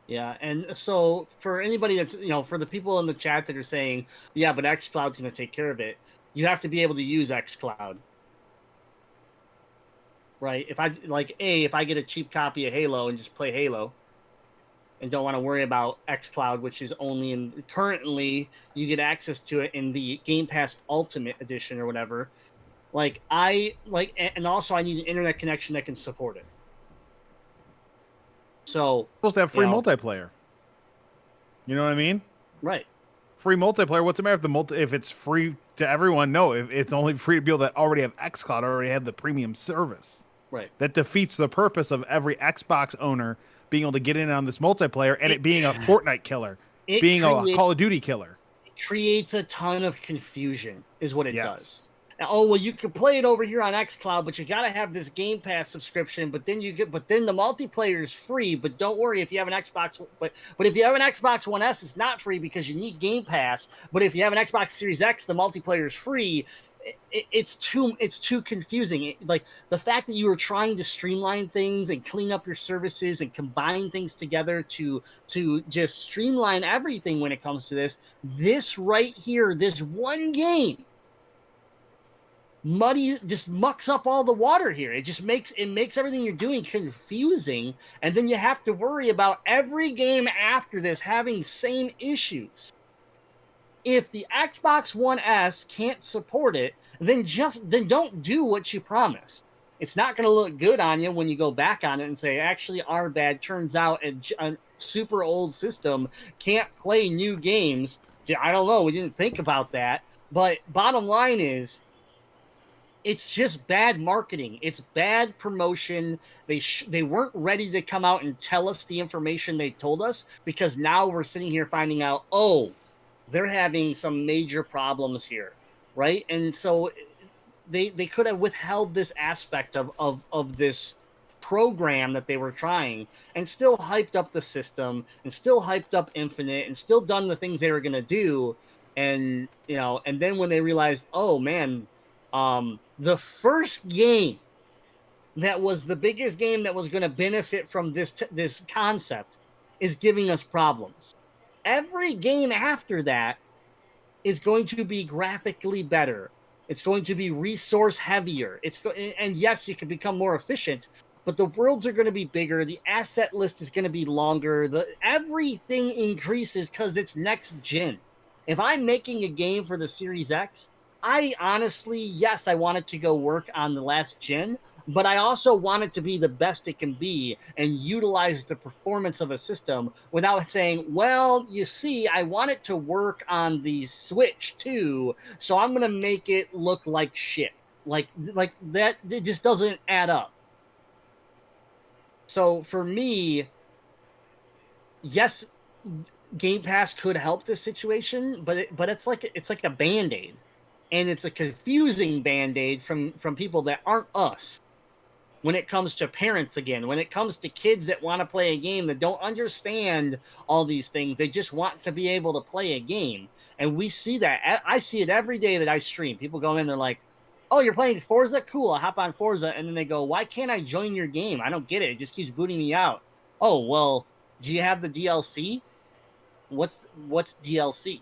Yeah, and so for anybody that's, for the people in the chat that are saying, yeah, but xCloud's going to take care of it, you have to be able to use xCloud. Right? If I get a cheap copy of Halo and just play Halo, and don't want to worry about xCloud, which is only currently you get access to it in the Game Pass Ultimate Edition or whatever. And also I need an internet connection that can support it. So supposed to have free multiplayer. You know what I mean? Right. Free multiplayer. What's the matter if it's free to everyone? No, if it's only free to people that already have xCloud, already have the premium service. Right. That defeats the purpose of every Xbox owner being able to get in on this multiplayer and it being a Fortnite killer, being a Call of Duty killer. It creates a ton of confusion, is what it Yes. does. Oh, well, you can play it over here on xCloud, but you got to have this Game Pass subscription. But then the multiplayer is free. But don't worry if you have an Xbox. But if you have an Xbox One S, it's not free because you need Game Pass. But if you have an Xbox Series X, the multiplayer is free. It's too confusing. Like the fact that you were trying to streamline things and clean up your services and combine things together to just streamline everything when it comes to this right here, this one game. Just mucks up all the water here. It makes everything you're doing confusing, and then you have to worry about every game after this having same issues. If the Xbox One S can't support it, then don't do what you promised. It's not going to look good on you when you go back on it and say, actually, our bad. Turns out a super old system can't play new games. I don't know. We didn't think about that. But bottom line is, it's just bad marketing. It's bad promotion. They weren't ready to come out and tell us the information they told us, because now we're sitting here finding out, oh, they're having some major problems here, right? And so they could have withheld this aspect of this program that they were trying and still hyped up the system and still hyped up Infinite and still done the things they were going to do. And, and then when they realized, oh man, the first game that was the biggest game that was going to benefit from this concept is giving us problems. Every game after that is going to be graphically better. It's going to be resource heavier. And yes, you can become more efficient, but the worlds are going to be bigger. The asset list is going to be longer. Everything increases because it's next gen. If I'm making a game for the Series X, I honestly, yes, I want it to go work on the last gen, but I also want it to be the best it can be and utilize the performance of a system without saying, well, you see, I want it to work on the Switch too, so I'm going to make it look like shit. Like that, it just doesn't add up. So for me, yes, Game Pass could help this situation, but it's like a Band-Aid. And it's a confusing Band-Aid from people that aren't us. When it comes to parents again, when it comes to kids that want to play a game that don't understand all these things, they just want to be able to play a game. And we see that. I see it every day that I stream. People go in, they're like, oh, you're playing Forza? Cool, I'll hop on Forza. And then they go, why can't I join your game? I don't get it. It just keeps booting me out. Oh, well, do you have the DLC? What's DLC?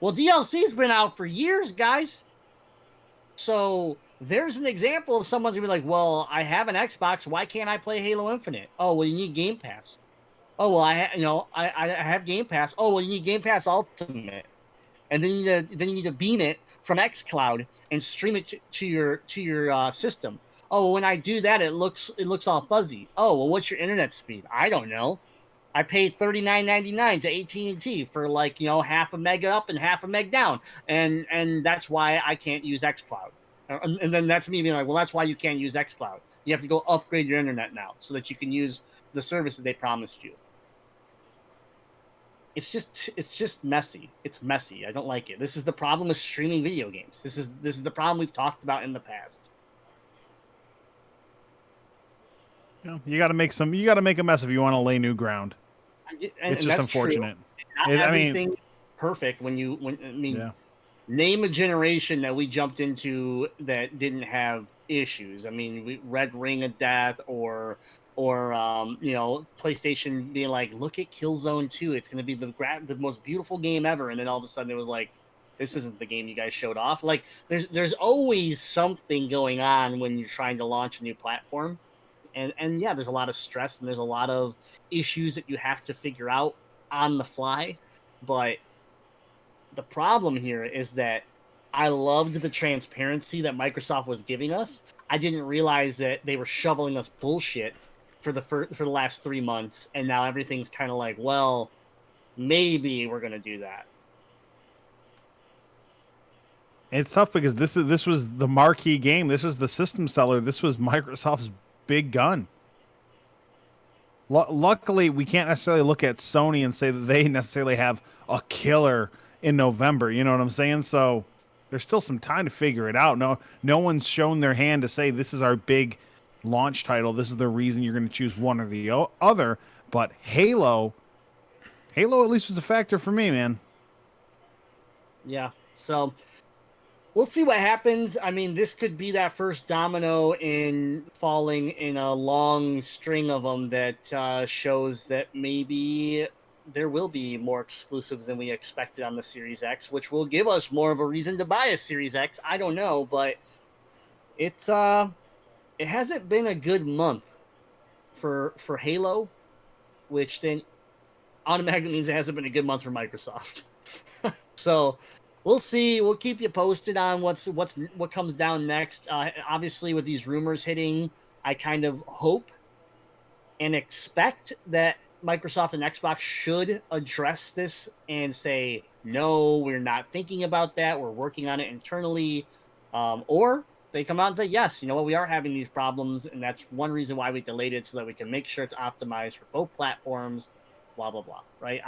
Well, DLC's been out for years, guys. So there's an example of someone's gonna be like, well, I have an Xbox. Why can't I play Halo Infinite? Oh, well, you need Game Pass. Oh, well, I have Game Pass. Oh, well, you need Game Pass Ultimate. And then you need to beam it from xCloud and stream it to your system. Oh, well, when I do that, it looks all fuzzy. Oh, well, what's your internet speed? I don't know. I paid $39.99 to AT&T for half a meg up and half a meg down, and that's why I can't use xCloud. And then that's me being like, well, that's why you can't use xCloud. You have to go upgrade your internet now so that you can use the service that they promised you. It's just messy. It's messy. I don't like it. This is the problem with streaming video games. This is the problem we've talked about in the past. You got to make a mess if you want to lay new ground. It's just unfortunate. Not everything perfect name a generation that we jumped into that didn't have issues. I mean, Red Ring of Death or PlayStation being like, look at Killzone 2. It's going to be the most beautiful game ever. And then all of a sudden it was like, this isn't the game you guys showed off. Like there's always something going on when you're trying to launch a new platform. And yeah, there's a lot of stress and there's a lot of issues that you have to figure out on the fly. But the problem here is that I loved the transparency that Microsoft was giving us. I didn't realize that they were shoveling us bullshit for the last 3 months, and now everything's kind of like, well, maybe we're gonna do that. It's tough because this was the marquee game. This was the system seller. This was Microsoft's big gun. Luckily, we can't necessarily look at Sony and say that they necessarily have a killer in November. You know what I'm saying? So there's still some time to figure it out. No one's shown their hand to say this is our big launch title. This is the reason you're going to choose one or the other. But Halo at least was a factor for me, man. Yeah. So we'll see what happens. I mean, this could be that first domino in falling in a long string of them that shows that maybe there will be more exclusives than we expected on the Series X, which will give us more of a reason to buy a Series X. I don't know, but it hasn't been a good month for Halo, which then automatically means it hasn't been a good month for Microsoft. So we'll see. We'll keep you posted on what comes down next. Obviously, with these rumors hitting, I kind of hope and expect that Microsoft and Xbox should address this and say, no, we're not thinking about that. We're working on it internally. Or they come out and say, yes, you know what, we are having these problems, and that's one reason why we delayed it, so that we can make sure it's optimized for both platforms, blah, blah, blah, right?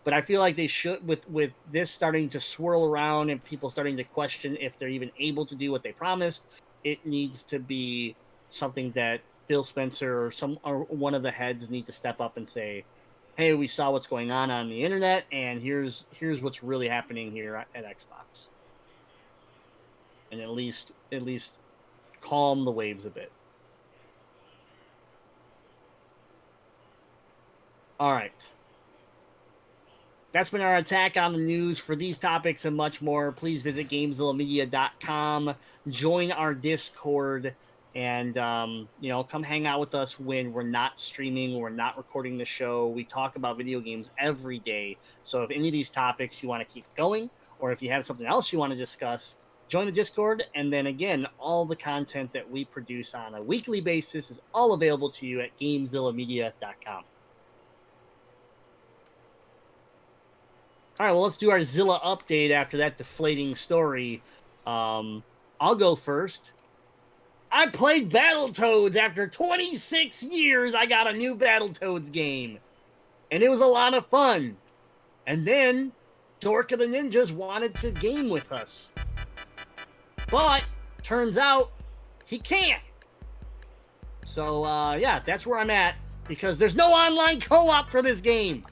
But I feel like they should, with this starting to swirl around and people starting to question if they're even able to do what they promised, it needs to be something that Phil Spencer or one of the heads need to step up and say, hey, we saw what's going on the internet, and here's what's really happening here at Xbox. And at least calm the waves a bit. All right. That's been our attack on the news. For these topics and much more, please visit GameZillaMedia.com, join our Discord, and come hang out with us when we're not streaming, we're not recording the show. We talk about video games every day. So if any of these topics you want to keep going, or if you have something else you want to discuss, join the Discord. And then again, all the content that we produce on a weekly basis is all available to you at GameZillaMedia.com. All right, well, let's do our Zilla update after that deflating story. I'll go first. I played Battletoads. After 26 years, I got a new Battletoads game. And it was a lot of fun. And then Dork of the Ninjas wanted to game with us. But turns out he can't. So, that's where I'm at. Because there's no online co-op for this game.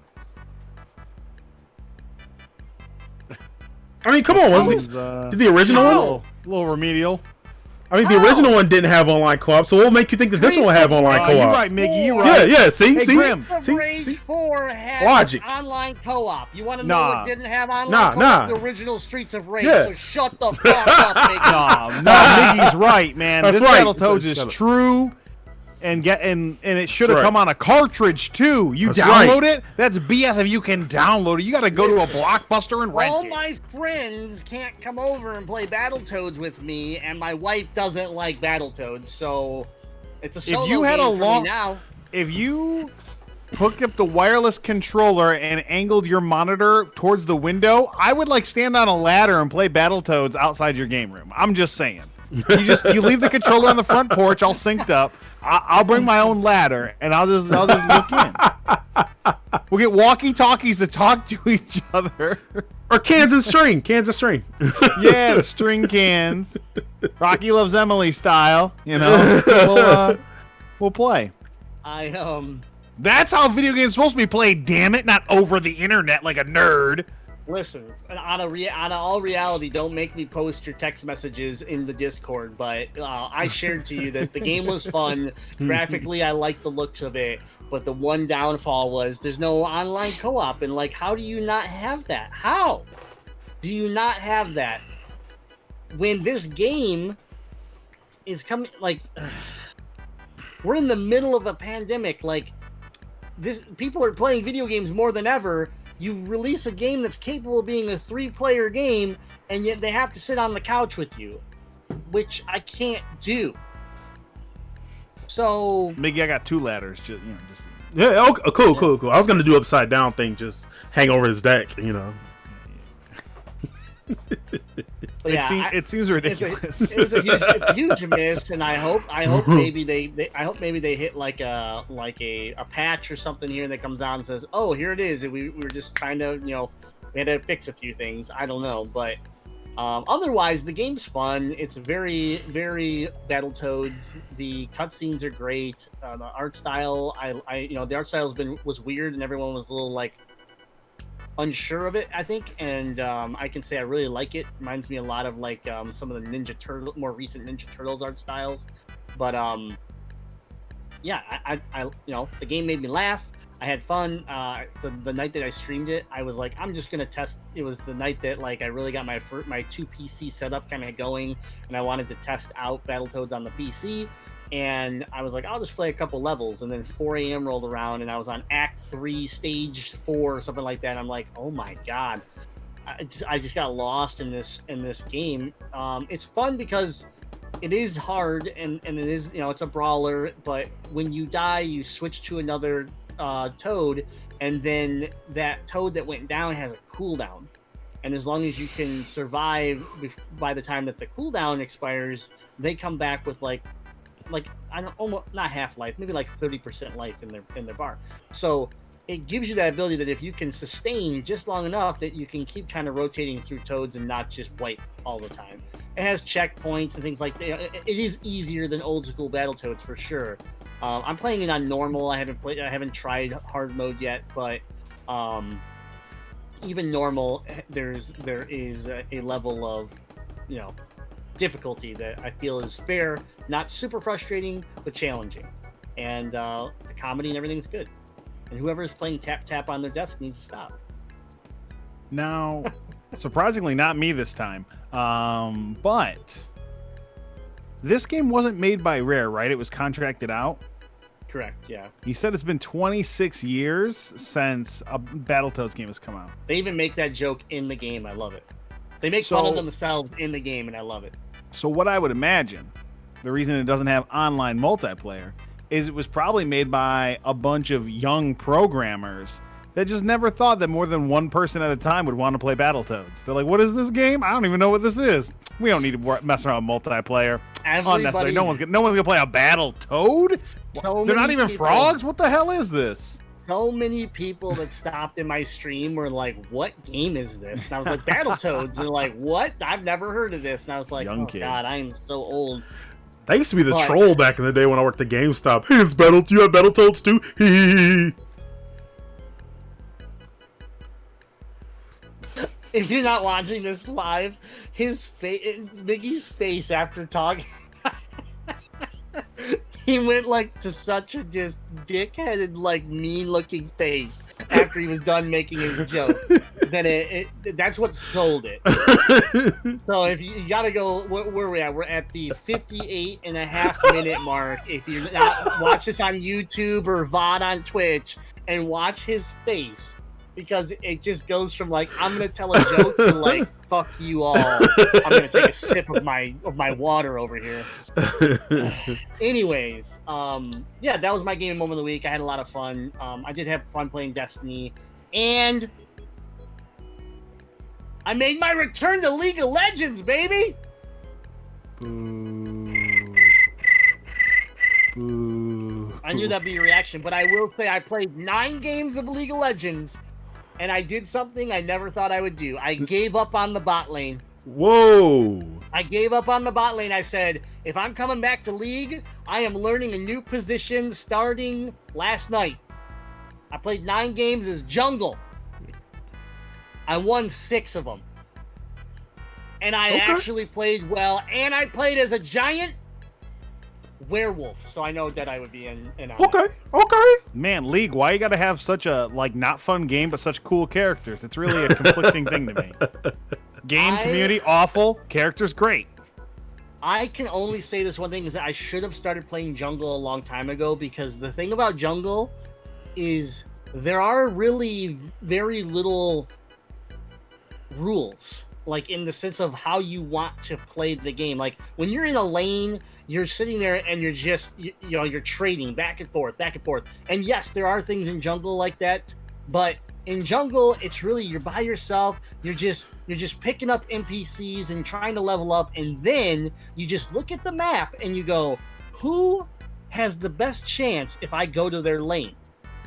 I mean, come on. Did the original one? A little remedial. I mean, the original one didn't have online co-op, so what will make you think that this one will have online co-op? You're right, Miggy. You're right. Yeah. See, Grim. Rage 4 had logic. Online co-op. You want to know what didn't have online co-op? Nah. The original Streets of Rage. Yeah. So shut the fuck up, Miggy. Miggy's right, man. That's this right. Battletoads is true. And it should have come on a cartridge too. You That's download right. it. That's BS. If you can download it, you got to go to a Blockbuster and rent All it. my friends can't come over and play Battletoads with me, and my wife doesn't like Battletoads, so it's a solo game for me now. If you hooked up the wireless controller and angled your monitor towards the window, I would stand on a ladder and play Battletoads outside your game room. I'm just saying. You leave the controller on the front porch, all synced up. I'll bring my own ladder, and I'll just look in. We'll get walkie-talkies to talk to each other. Or Kansas string. Yeah, the string cans. Rocky Loves Emily style, we'll play. That's how video games are supposed to be played, damn it, not over the internet like a nerd. Listen, on all reality, don't make me post your text messages in the Discord, but I shared to you that the game was fun. Graphically, I liked the looks of it, but the one downfall was there's no online co-op, and how do you not have that? How do you not have that when this game is coming? We're in the middle of a pandemic. People are playing video games more than ever. You release a game that's capable of being a 3-player game, and yet they have to sit on the couch with you, which I can't do. So Miggy, I got 2 ladders. Yeah, okay, cool. I was gonna do upside down thing, just hang over his deck, you know. It seems ridiculous. It's a huge miss, and I hope maybe they hit like a patch or something here that comes out and says, oh, here it is. We were just trying to, we had to fix a few things. I don't know, but otherwise the game's fun. It's very, very Battletoads. The cutscenes are great. The art style, the art style was weird, and everyone was a little like unsure of it, I think, and I can say I really like it. Reminds me a lot of like some of the more recent Ninja Turtles art styles. But yeah, I the game made me laugh. I had fun. The night that I streamed it, I was like, I'm just gonna test. It was the night that like I really got my two PC setup kind of going, and I wanted to test out Battletoads on the PC. And I was like, I'll just play a couple levels. And then 4 a.m. rolled around, and I was on Act 3, Stage 4, or something like that. And I'm like, oh my god, I just got lost in this game. It's fun because it is hard, and it is, it's a brawler. But when you die, you switch to another Toad, and then that Toad that went down has a cooldown. And as long as you can survive by the time that the cooldown expires, they come back with like I don't, almost not half life, maybe like 30% life in their bar. So it gives you that ability that if you can sustain just long enough, that you can keep kind of rotating through Toads and not just wipe all the time. It has checkpoints and things like that. It is easier than old school Battletoads for sure. I'm playing it on normal. I haven't tried hard mode yet, but even normal, there is a level of difficulty that I feel is fair, not super frustrating, but challenging. And the comedy and everything's good. And whoever's playing tap tap on their desk needs to stop. Now, surprisingly, not me this time. But this game wasn't made by Rare, right? It was contracted out. Correct, yeah. You said it's been 26 years since a Battletoads game has come out. They even make that joke in the game. I love it. They make fun of themselves in the game, and I love it. So what I would imagine, the reason it doesn't have online multiplayer, is it was probably made by a bunch of young programmers that just never thought that more than one person at a time would want to play Battletoads. They're like, what is this game? I don't even know what this is. We don't need to mess around with multiplayer. Unnecessary. No one's gonna play a Battletoad. They're not even frogs. What the hell is this? So many people that stopped in my stream were like, what game is this? And I was like, Battletoads. And they're like, what? I've never heard of this. And I was like, Young kids. God, I am so old. That used to be the troll back in the day when I worked at GameStop. Hey, it's you have Battletoads too? Hee. If you're not watching this live, Miggy's face after talking, he went like to such a just dick-headed, like mean-looking face after he was done making his joke. That that's what sold it. So if you gotta go, where are we at? We're at the 58.5-minute mark. If you not watch this on YouTube or VOD on Twitch and watch his face, because it just goes from like, I'm gonna tell a joke to like, fuck you all. I'm gonna take a sip of my water over here. Anyways, yeah, that was my gaming moment of the week. I had a lot of fun. I did have fun playing Destiny, and I made my return to League of Legends, baby. Boo. Boo. I knew that'd be your reaction, but I will say I played 9 games of League of Legends. And I did something I never thought I would do. I gave up on the bot lane. Whoa. I gave up on the bot lane. I said, if I'm coming back to League, I am learning a new position starting last night. I played 9 games as jungle. I won 6 of them. And I actually played well. And I played as a giant werewolf, so I know that I would be in Okay. Man, League, why you gotta have such a like not fun game but such cool characters? It's really a conflicting thing to me. Game community awful, characters great. I can only say this one thing, is that I should have started playing jungle a long time ago, because the thing about jungle is there are really very little rules. like in the sense of how you want to play the game. Like when you're in a lane, you're sitting there and you're just you're trading back and forth. And yes, there are things in jungle like that, but in jungle, it's really you're by yourself. You're just picking up NPCs and trying to level up, and then you just look at the map and you go, who has the best chance if I go to their lane?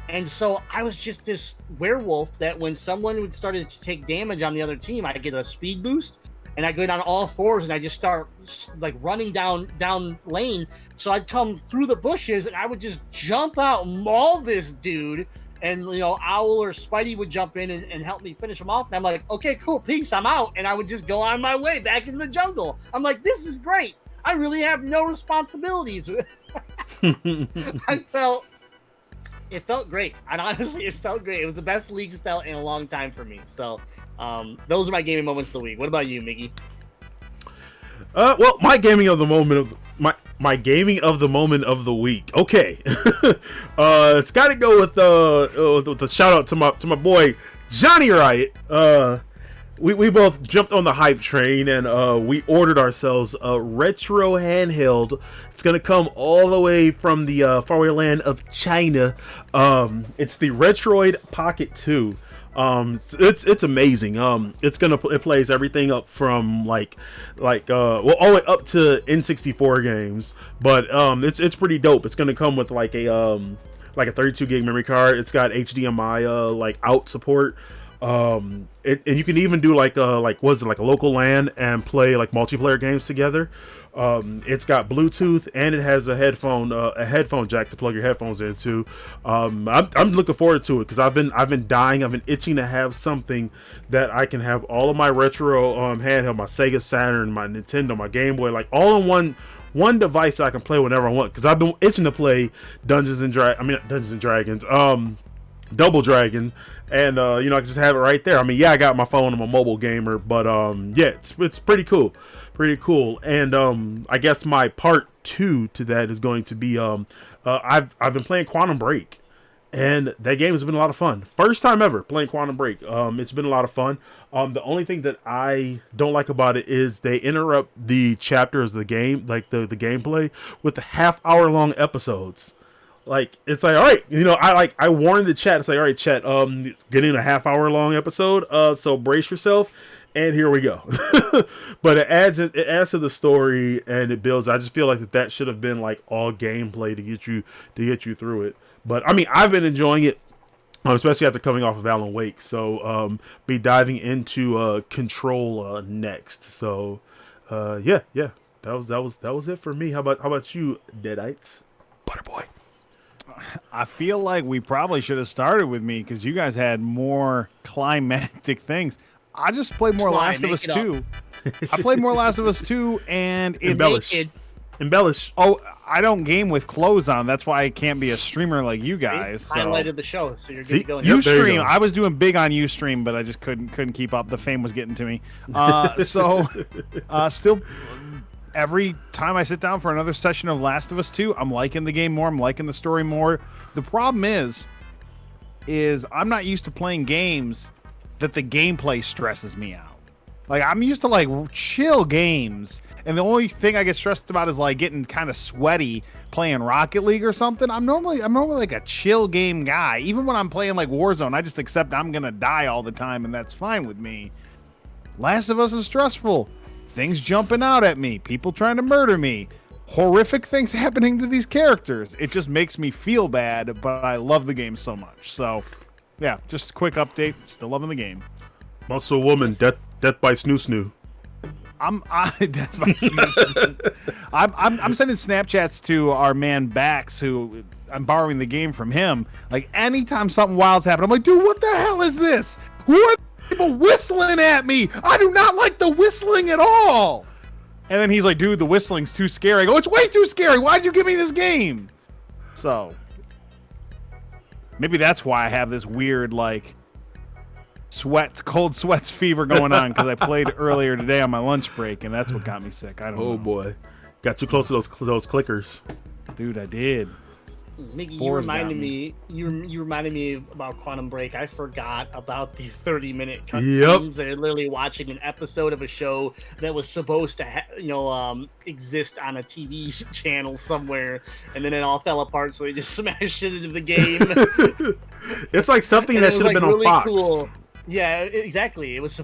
And so I was just this werewolf that when someone would started to take damage on the other team, I get a speed boost and I go down all fours and I just start like running down lane. So I'd come through the bushes and I would just jump out, maul this dude. And, Owl or Spidey would jump in and help me finish him off. And I'm like, okay, cool, peace, I'm out. And I would just go on my way back in the jungle. I'm like, this is great. I really have no responsibilities. It felt great. And honestly, it felt great. It was the best League's felt in a long time for me. So those are my gaming moments of the week. What about you, Miggy? Well, my gaming of the moment of the week. Okay, it's got to go with the shout out to my boy Johnny Riot. We both jumped on the hype train and we ordered ourselves a retro handheld. It's gonna come all the way from the faraway land of China. It's the Retroid Pocket 2. It's amazing. It plays everything up from like all the way up to N64 games, but it's pretty dope. It's gonna come with like a 32 gig memory card. It's got HDMI like out support. And you can even do like a local LAN and play like multiplayer games together. It's got Bluetooth and it has a headphone jack to plug your headphones into. I'm looking forward to it because I've been itching to have something that I can have all of my retro handheld, my Sega Saturn, my Nintendo, my Game Boy, like all in one device I can play whenever I want. Because I've been itching to play Dungeons and Dragons, Double Dragon, and I can just have it right there. I mean, yeah, I got my phone. I'm a mobile gamer, but yeah, it's pretty cool. And I guess my part 2 to that is going to be I've been playing Quantum Break, and that game has been a lot of fun. First time ever playing Quantum Break. It's been a lot of fun. The only thing that I don't like about it is they interrupt the chapters of the game, like the gameplay, with the half-hour long episodes. Like, it's like, all right, I warned the chat. It's like, all right, chat, getting a half-hour long episode, so brace yourself. And here we go. But it adds to the story and it builds. I just feel like that should have been like all gameplay to get you through it. But I mean, I've been enjoying it, especially after coming off of Alan Wake. So be diving into Control next. So yeah, that was it for me. How about you, Deadite, Butterboy? I feel like we probably should have started with me because you guys had more climactic things. I just played more Last of Us 2. I played more Last of Us 2, and it's... Embellish. Oh, I don't game with clothes on. That's why I can't be a streamer like you guys. So. Highlighted the show, so you're good to go. Ustream. I was doing big on Ustream, but I just couldn't keep up. The fame was getting to me. Still, every time I sit down for another session of Last of Us 2, I'm liking the game more. I'm liking the story more. The problem is I'm not used to playing games that the gameplay stresses me out. Like, I'm used to like chill games, and the only thing I get stressed about is like getting kind of sweaty playing Rocket League or something. I'm normally like a chill game guy. Even when I'm playing like Warzone, I just accept I'm gonna die all the time, and that's fine with me. Last of Us is stressful. Things jumping out at me, people trying to murder me, horrific things happening to these characters. It just makes me feel bad, but I love the game so much. So yeah, just a quick update. Still loving the game. Muscle Woman, Death by Snoo Snoo. I'm sending Snapchats to our man Bax, who I'm borrowing the game from him. Like, anytime something wild's happening, I'm like, dude, what the hell is this? Who are people whistling at me? I do not like the whistling at all. And then he's like, dude, the whistling's too scary. I go, it's way too scary. Why'd you give me this game? So maybe that's why I have this weird, like, cold sweats fever going on, because I played earlier today on my lunch break, and that's what got me sick. I don't know. Oh, boy. Got too close to those clickers. Dude, I did. Miggy, you Boar's reminded got me. You reminded me about Quantum Break. I forgot about the 30-minute Yep. cutscenes. They're literally watching an episode of a show that was supposed to, exist on a TV channel somewhere, and then it all fell apart. So they just smashed it into the game. It's like something And that it was, should have been on really Fox. cool. Yeah, exactly. It was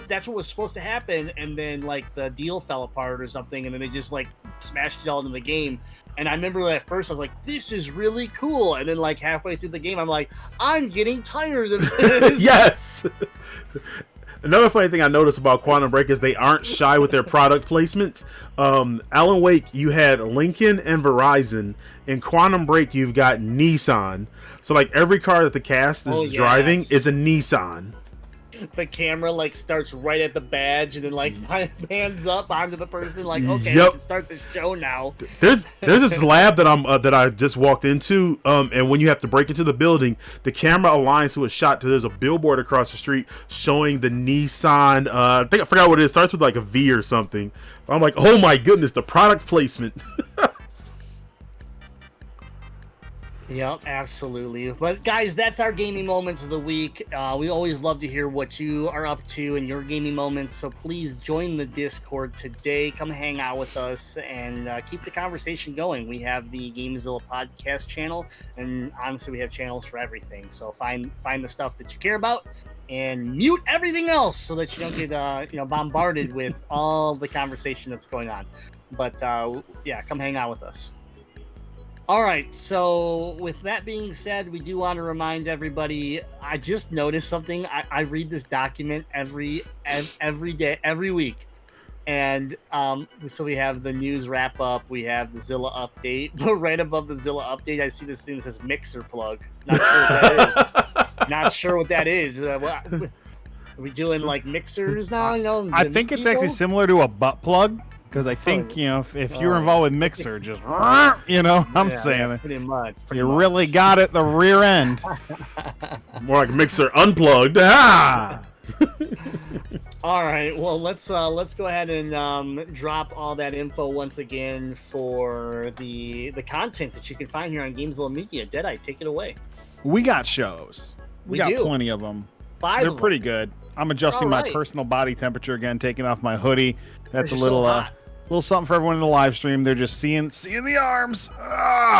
that's what was supposed to happen, and then like the deal fell apart or something, and then they just like smashed it all into the game. And I remember at first I was like, "This is really cool," and then like halfway through the game, I'm like, "I'm getting tired of this." Yes. Another funny thing I noticed about Quantum Break is they aren't shy with their product placements. Alan Wake, you had Lincoln and Verizon. In Quantum Break, you've got Nissan. So like every car that the cast is driving is a Nissan. The camera like starts right at the badge, and then like hands up onto the person, like, "Okay, Yep. we can start the show now." There's this lab that I just walked into, and when you have to break into the building, the camera aligns to a shot. There's a billboard across the street showing the Nissan. I think I forgot what it is. It starts with like a V or something. But I'm like, oh my goodness, the product placement. Yep, absolutely. But guys, that's our gaming moments of the week. We always love to hear what you are up to in your gaming moments. So please join the Discord today. Come hang out with us and keep the conversation going. We have the GameZilla Podcast channel, and honestly, we have channels for everything. So find the stuff that you care about and mute everything else so that you don't get bombarded with all the conversation that's going on. But yeah, come hang out with us. All right, so with that being said, we do want to remind everybody, I just noticed something. I read this document every day, every week. And so we have the news wrap up, we have the Zilla update, but right above the Zilla update, I see this thing that says mixer plug. Not sure what that is. Are we doing like mixers now? I think it's actually similar to a butt plug. Because I think, if you're involved with mixer, just, I'm saying it. Pretty much. You really got it, the rear end. More like mixer unplugged. Ah! All right, well, let's go ahead and drop all that info once again for the content that you can find here on GameZilla Media. Deadite, take it away. We got shows. We got do. plenty of them. 5 They're of them. pretty good. I'm adjusting All my right. personal body temperature again, taking off my hoodie. That's a You're little so hot. little something for everyone in the live stream. They're just seeing the arms,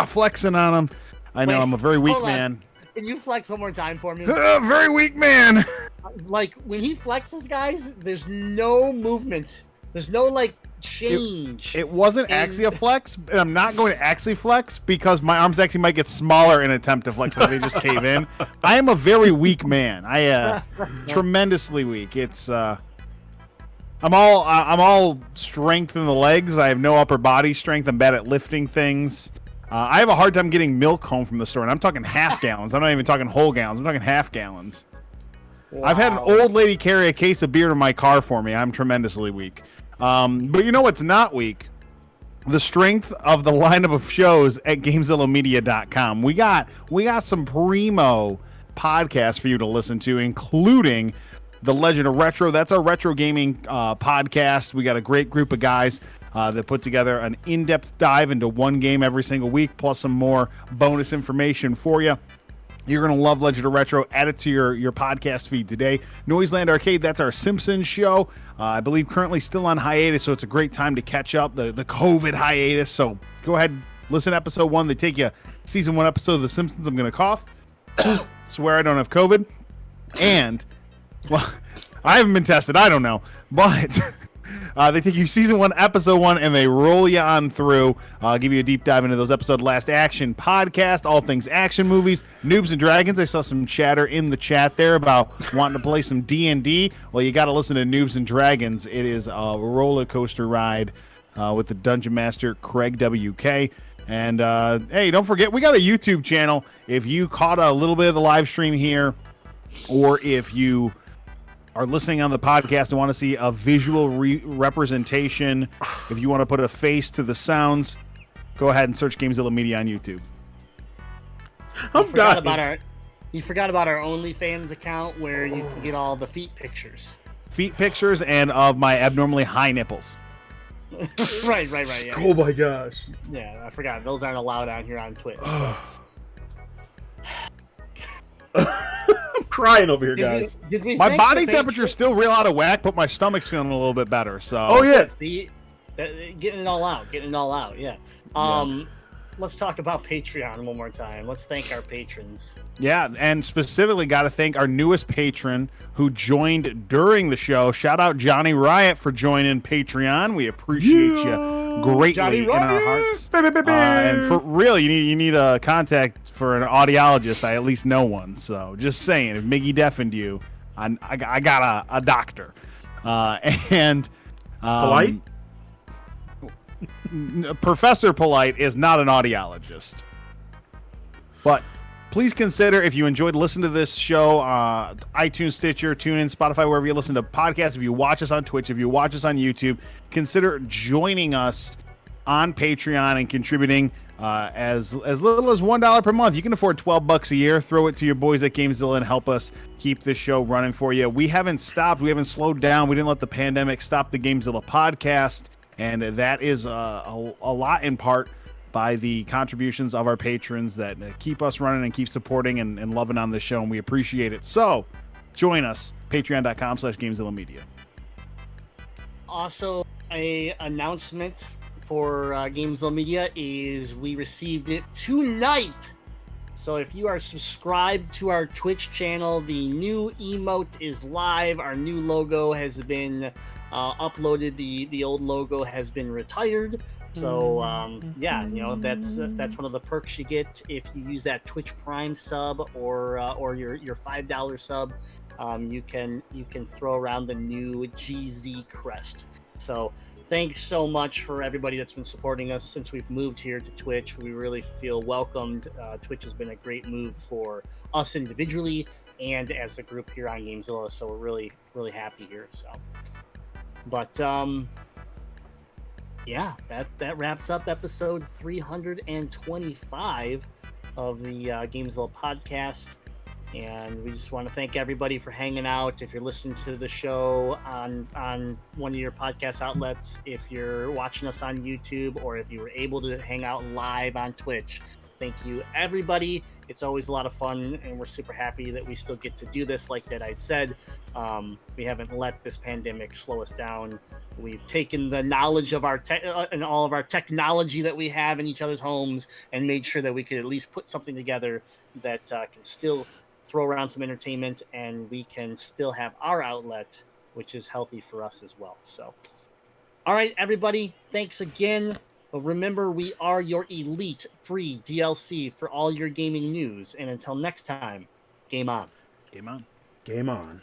flexing on them. I know Wait, I'm a very weak hold on. man. Can you flex one more time for me? Very weak man. Like when he flexes, guys, there's no movement. There's no like change. It wasn't actually a flex, and I'm not going to actually flex because my arms actually might get smaller in an attempt to flex. Like they just cave in. I am a very weak man. I tremendously weak. It's I'm all strength in the legs. I have no upper body strength. I'm bad at lifting things. I have a hard time getting milk home from the store, and I'm talking half gallons. I'm not even talking whole gallons. I'm talking half gallons. Wow. I've had an old lady carry a case of beer in my car for me. I'm tremendously weak. But you know what's not weak? The strength of the lineup of shows at GameZillaMedia.com. We got some primo podcasts for you to listen to, including The Legend of Retro. That's our retro gaming podcast. We got a great group of guys that put together an in-depth dive into one game every single week, plus some more bonus information for you. You're going to love Legend of Retro. Add it to your podcast feed today. Noiseland Arcade, that's our Simpsons show. I believe currently still on hiatus, so it's a great time to catch up, the COVID hiatus. So go ahead, listen to episode 1. They take you season 1 episode of The Simpsons. I'm going to cough. Swear I don't have COVID. And, well, I haven't been tested. I don't know. But they take you season 1, episode 1, and they roll you on through. Give you a deep dive into those episodes. Last Action podcast, all things action movies, Noobs and Dragons. I saw some chatter in the chat there about wanting to play some D&D. Well, you got to listen to Noobs and Dragons. It is a roller coaster ride with the Dungeon Master Craig WK. And hey, don't forget, we got a YouTube channel. If you caught a little bit of the live stream here, or if you are listening on the podcast and want to see a visual representation, if you want to put a face to the sounds, go ahead and search GameZilla Media on YouTube. I'm You forgot about our OnlyFans account where you can get all the feet pictures. Feet pictures and of my abnormally high nipples. Right. Yeah. Oh my gosh. Yeah, I forgot. Those aren't allowed out here on Twitch. So. I'm crying over here, guys. Did we My thank body the temperature is patrons? still real out of whack, but my stomach's feeling a little bit better. So. Oh yeah. See, getting it all out. Yeah. Let's talk about Patreon one more time. Let's thank our patrons. Yeah, and specifically got to thank our newest patron who joined during the show. Shout out Johnny Riot for joining Patreon. We appreciate you greatly Johnny in our Riot! hearts. And for real, you need a contact for an audiologist. I at least know one. So just saying, if Miggy deafened you, I got a doctor. Polite? Professor Polite is not an audiologist. But please consider, if you enjoyed listening to this show, iTunes, Stitcher, TuneIn, Spotify, wherever you listen to podcasts, if you watch us on Twitch, if you watch us on YouTube, consider joining us on Patreon and contributing as little as $1 per month. You can afford $12 a year. Throw it to your boys at GameZilla and help us keep this show running for you. We haven't stopped. We haven't slowed down. We didn't let the pandemic stop the GameZilla podcast. And that is a lot in part by the contributions of our patrons that keep us running and keep supporting and loving on the show, and we appreciate it. So join us, patreon.com/GameZilla Media. Also, a announcement for GameZilla Media is we received it tonight. So if you are subscribed to our Twitch channel, the new emote is live. Our new logo has been uploaded. The old logo has been retired. So yeah, that's one of the perks you get if you use that Twitch Prime sub or your $5 sub. You can throw around the new GZ crest. So thanks so much for everybody that's been supporting us since we've moved here to Twitch. We really feel welcomed. Twitch has been a great move for us individually and as a group here on GameZilla. So we're really, really happy here. So, but yeah, that wraps up episode 325 of the GameZilla podcast. And we just want to thank everybody for hanging out. If you're listening to the show on one of your podcast outlets, if you're watching us on YouTube, or if you were able to hang out live on Twitch, thank you, everybody. It's always a lot of fun, and we're super happy that we still get to do this. Like Deadite said, we haven't let this pandemic slow us down. We've taken the knowledge of our and all of our technology that we have in each other's homes and made sure that we could at least put something together that can still throw around some entertainment, and we can still have our outlet, which is healthy for us as well. So, all right, everybody, thanks again. But remember, we are your elite free DLC for all your gaming news. And until next time, game on. Game on. Game on.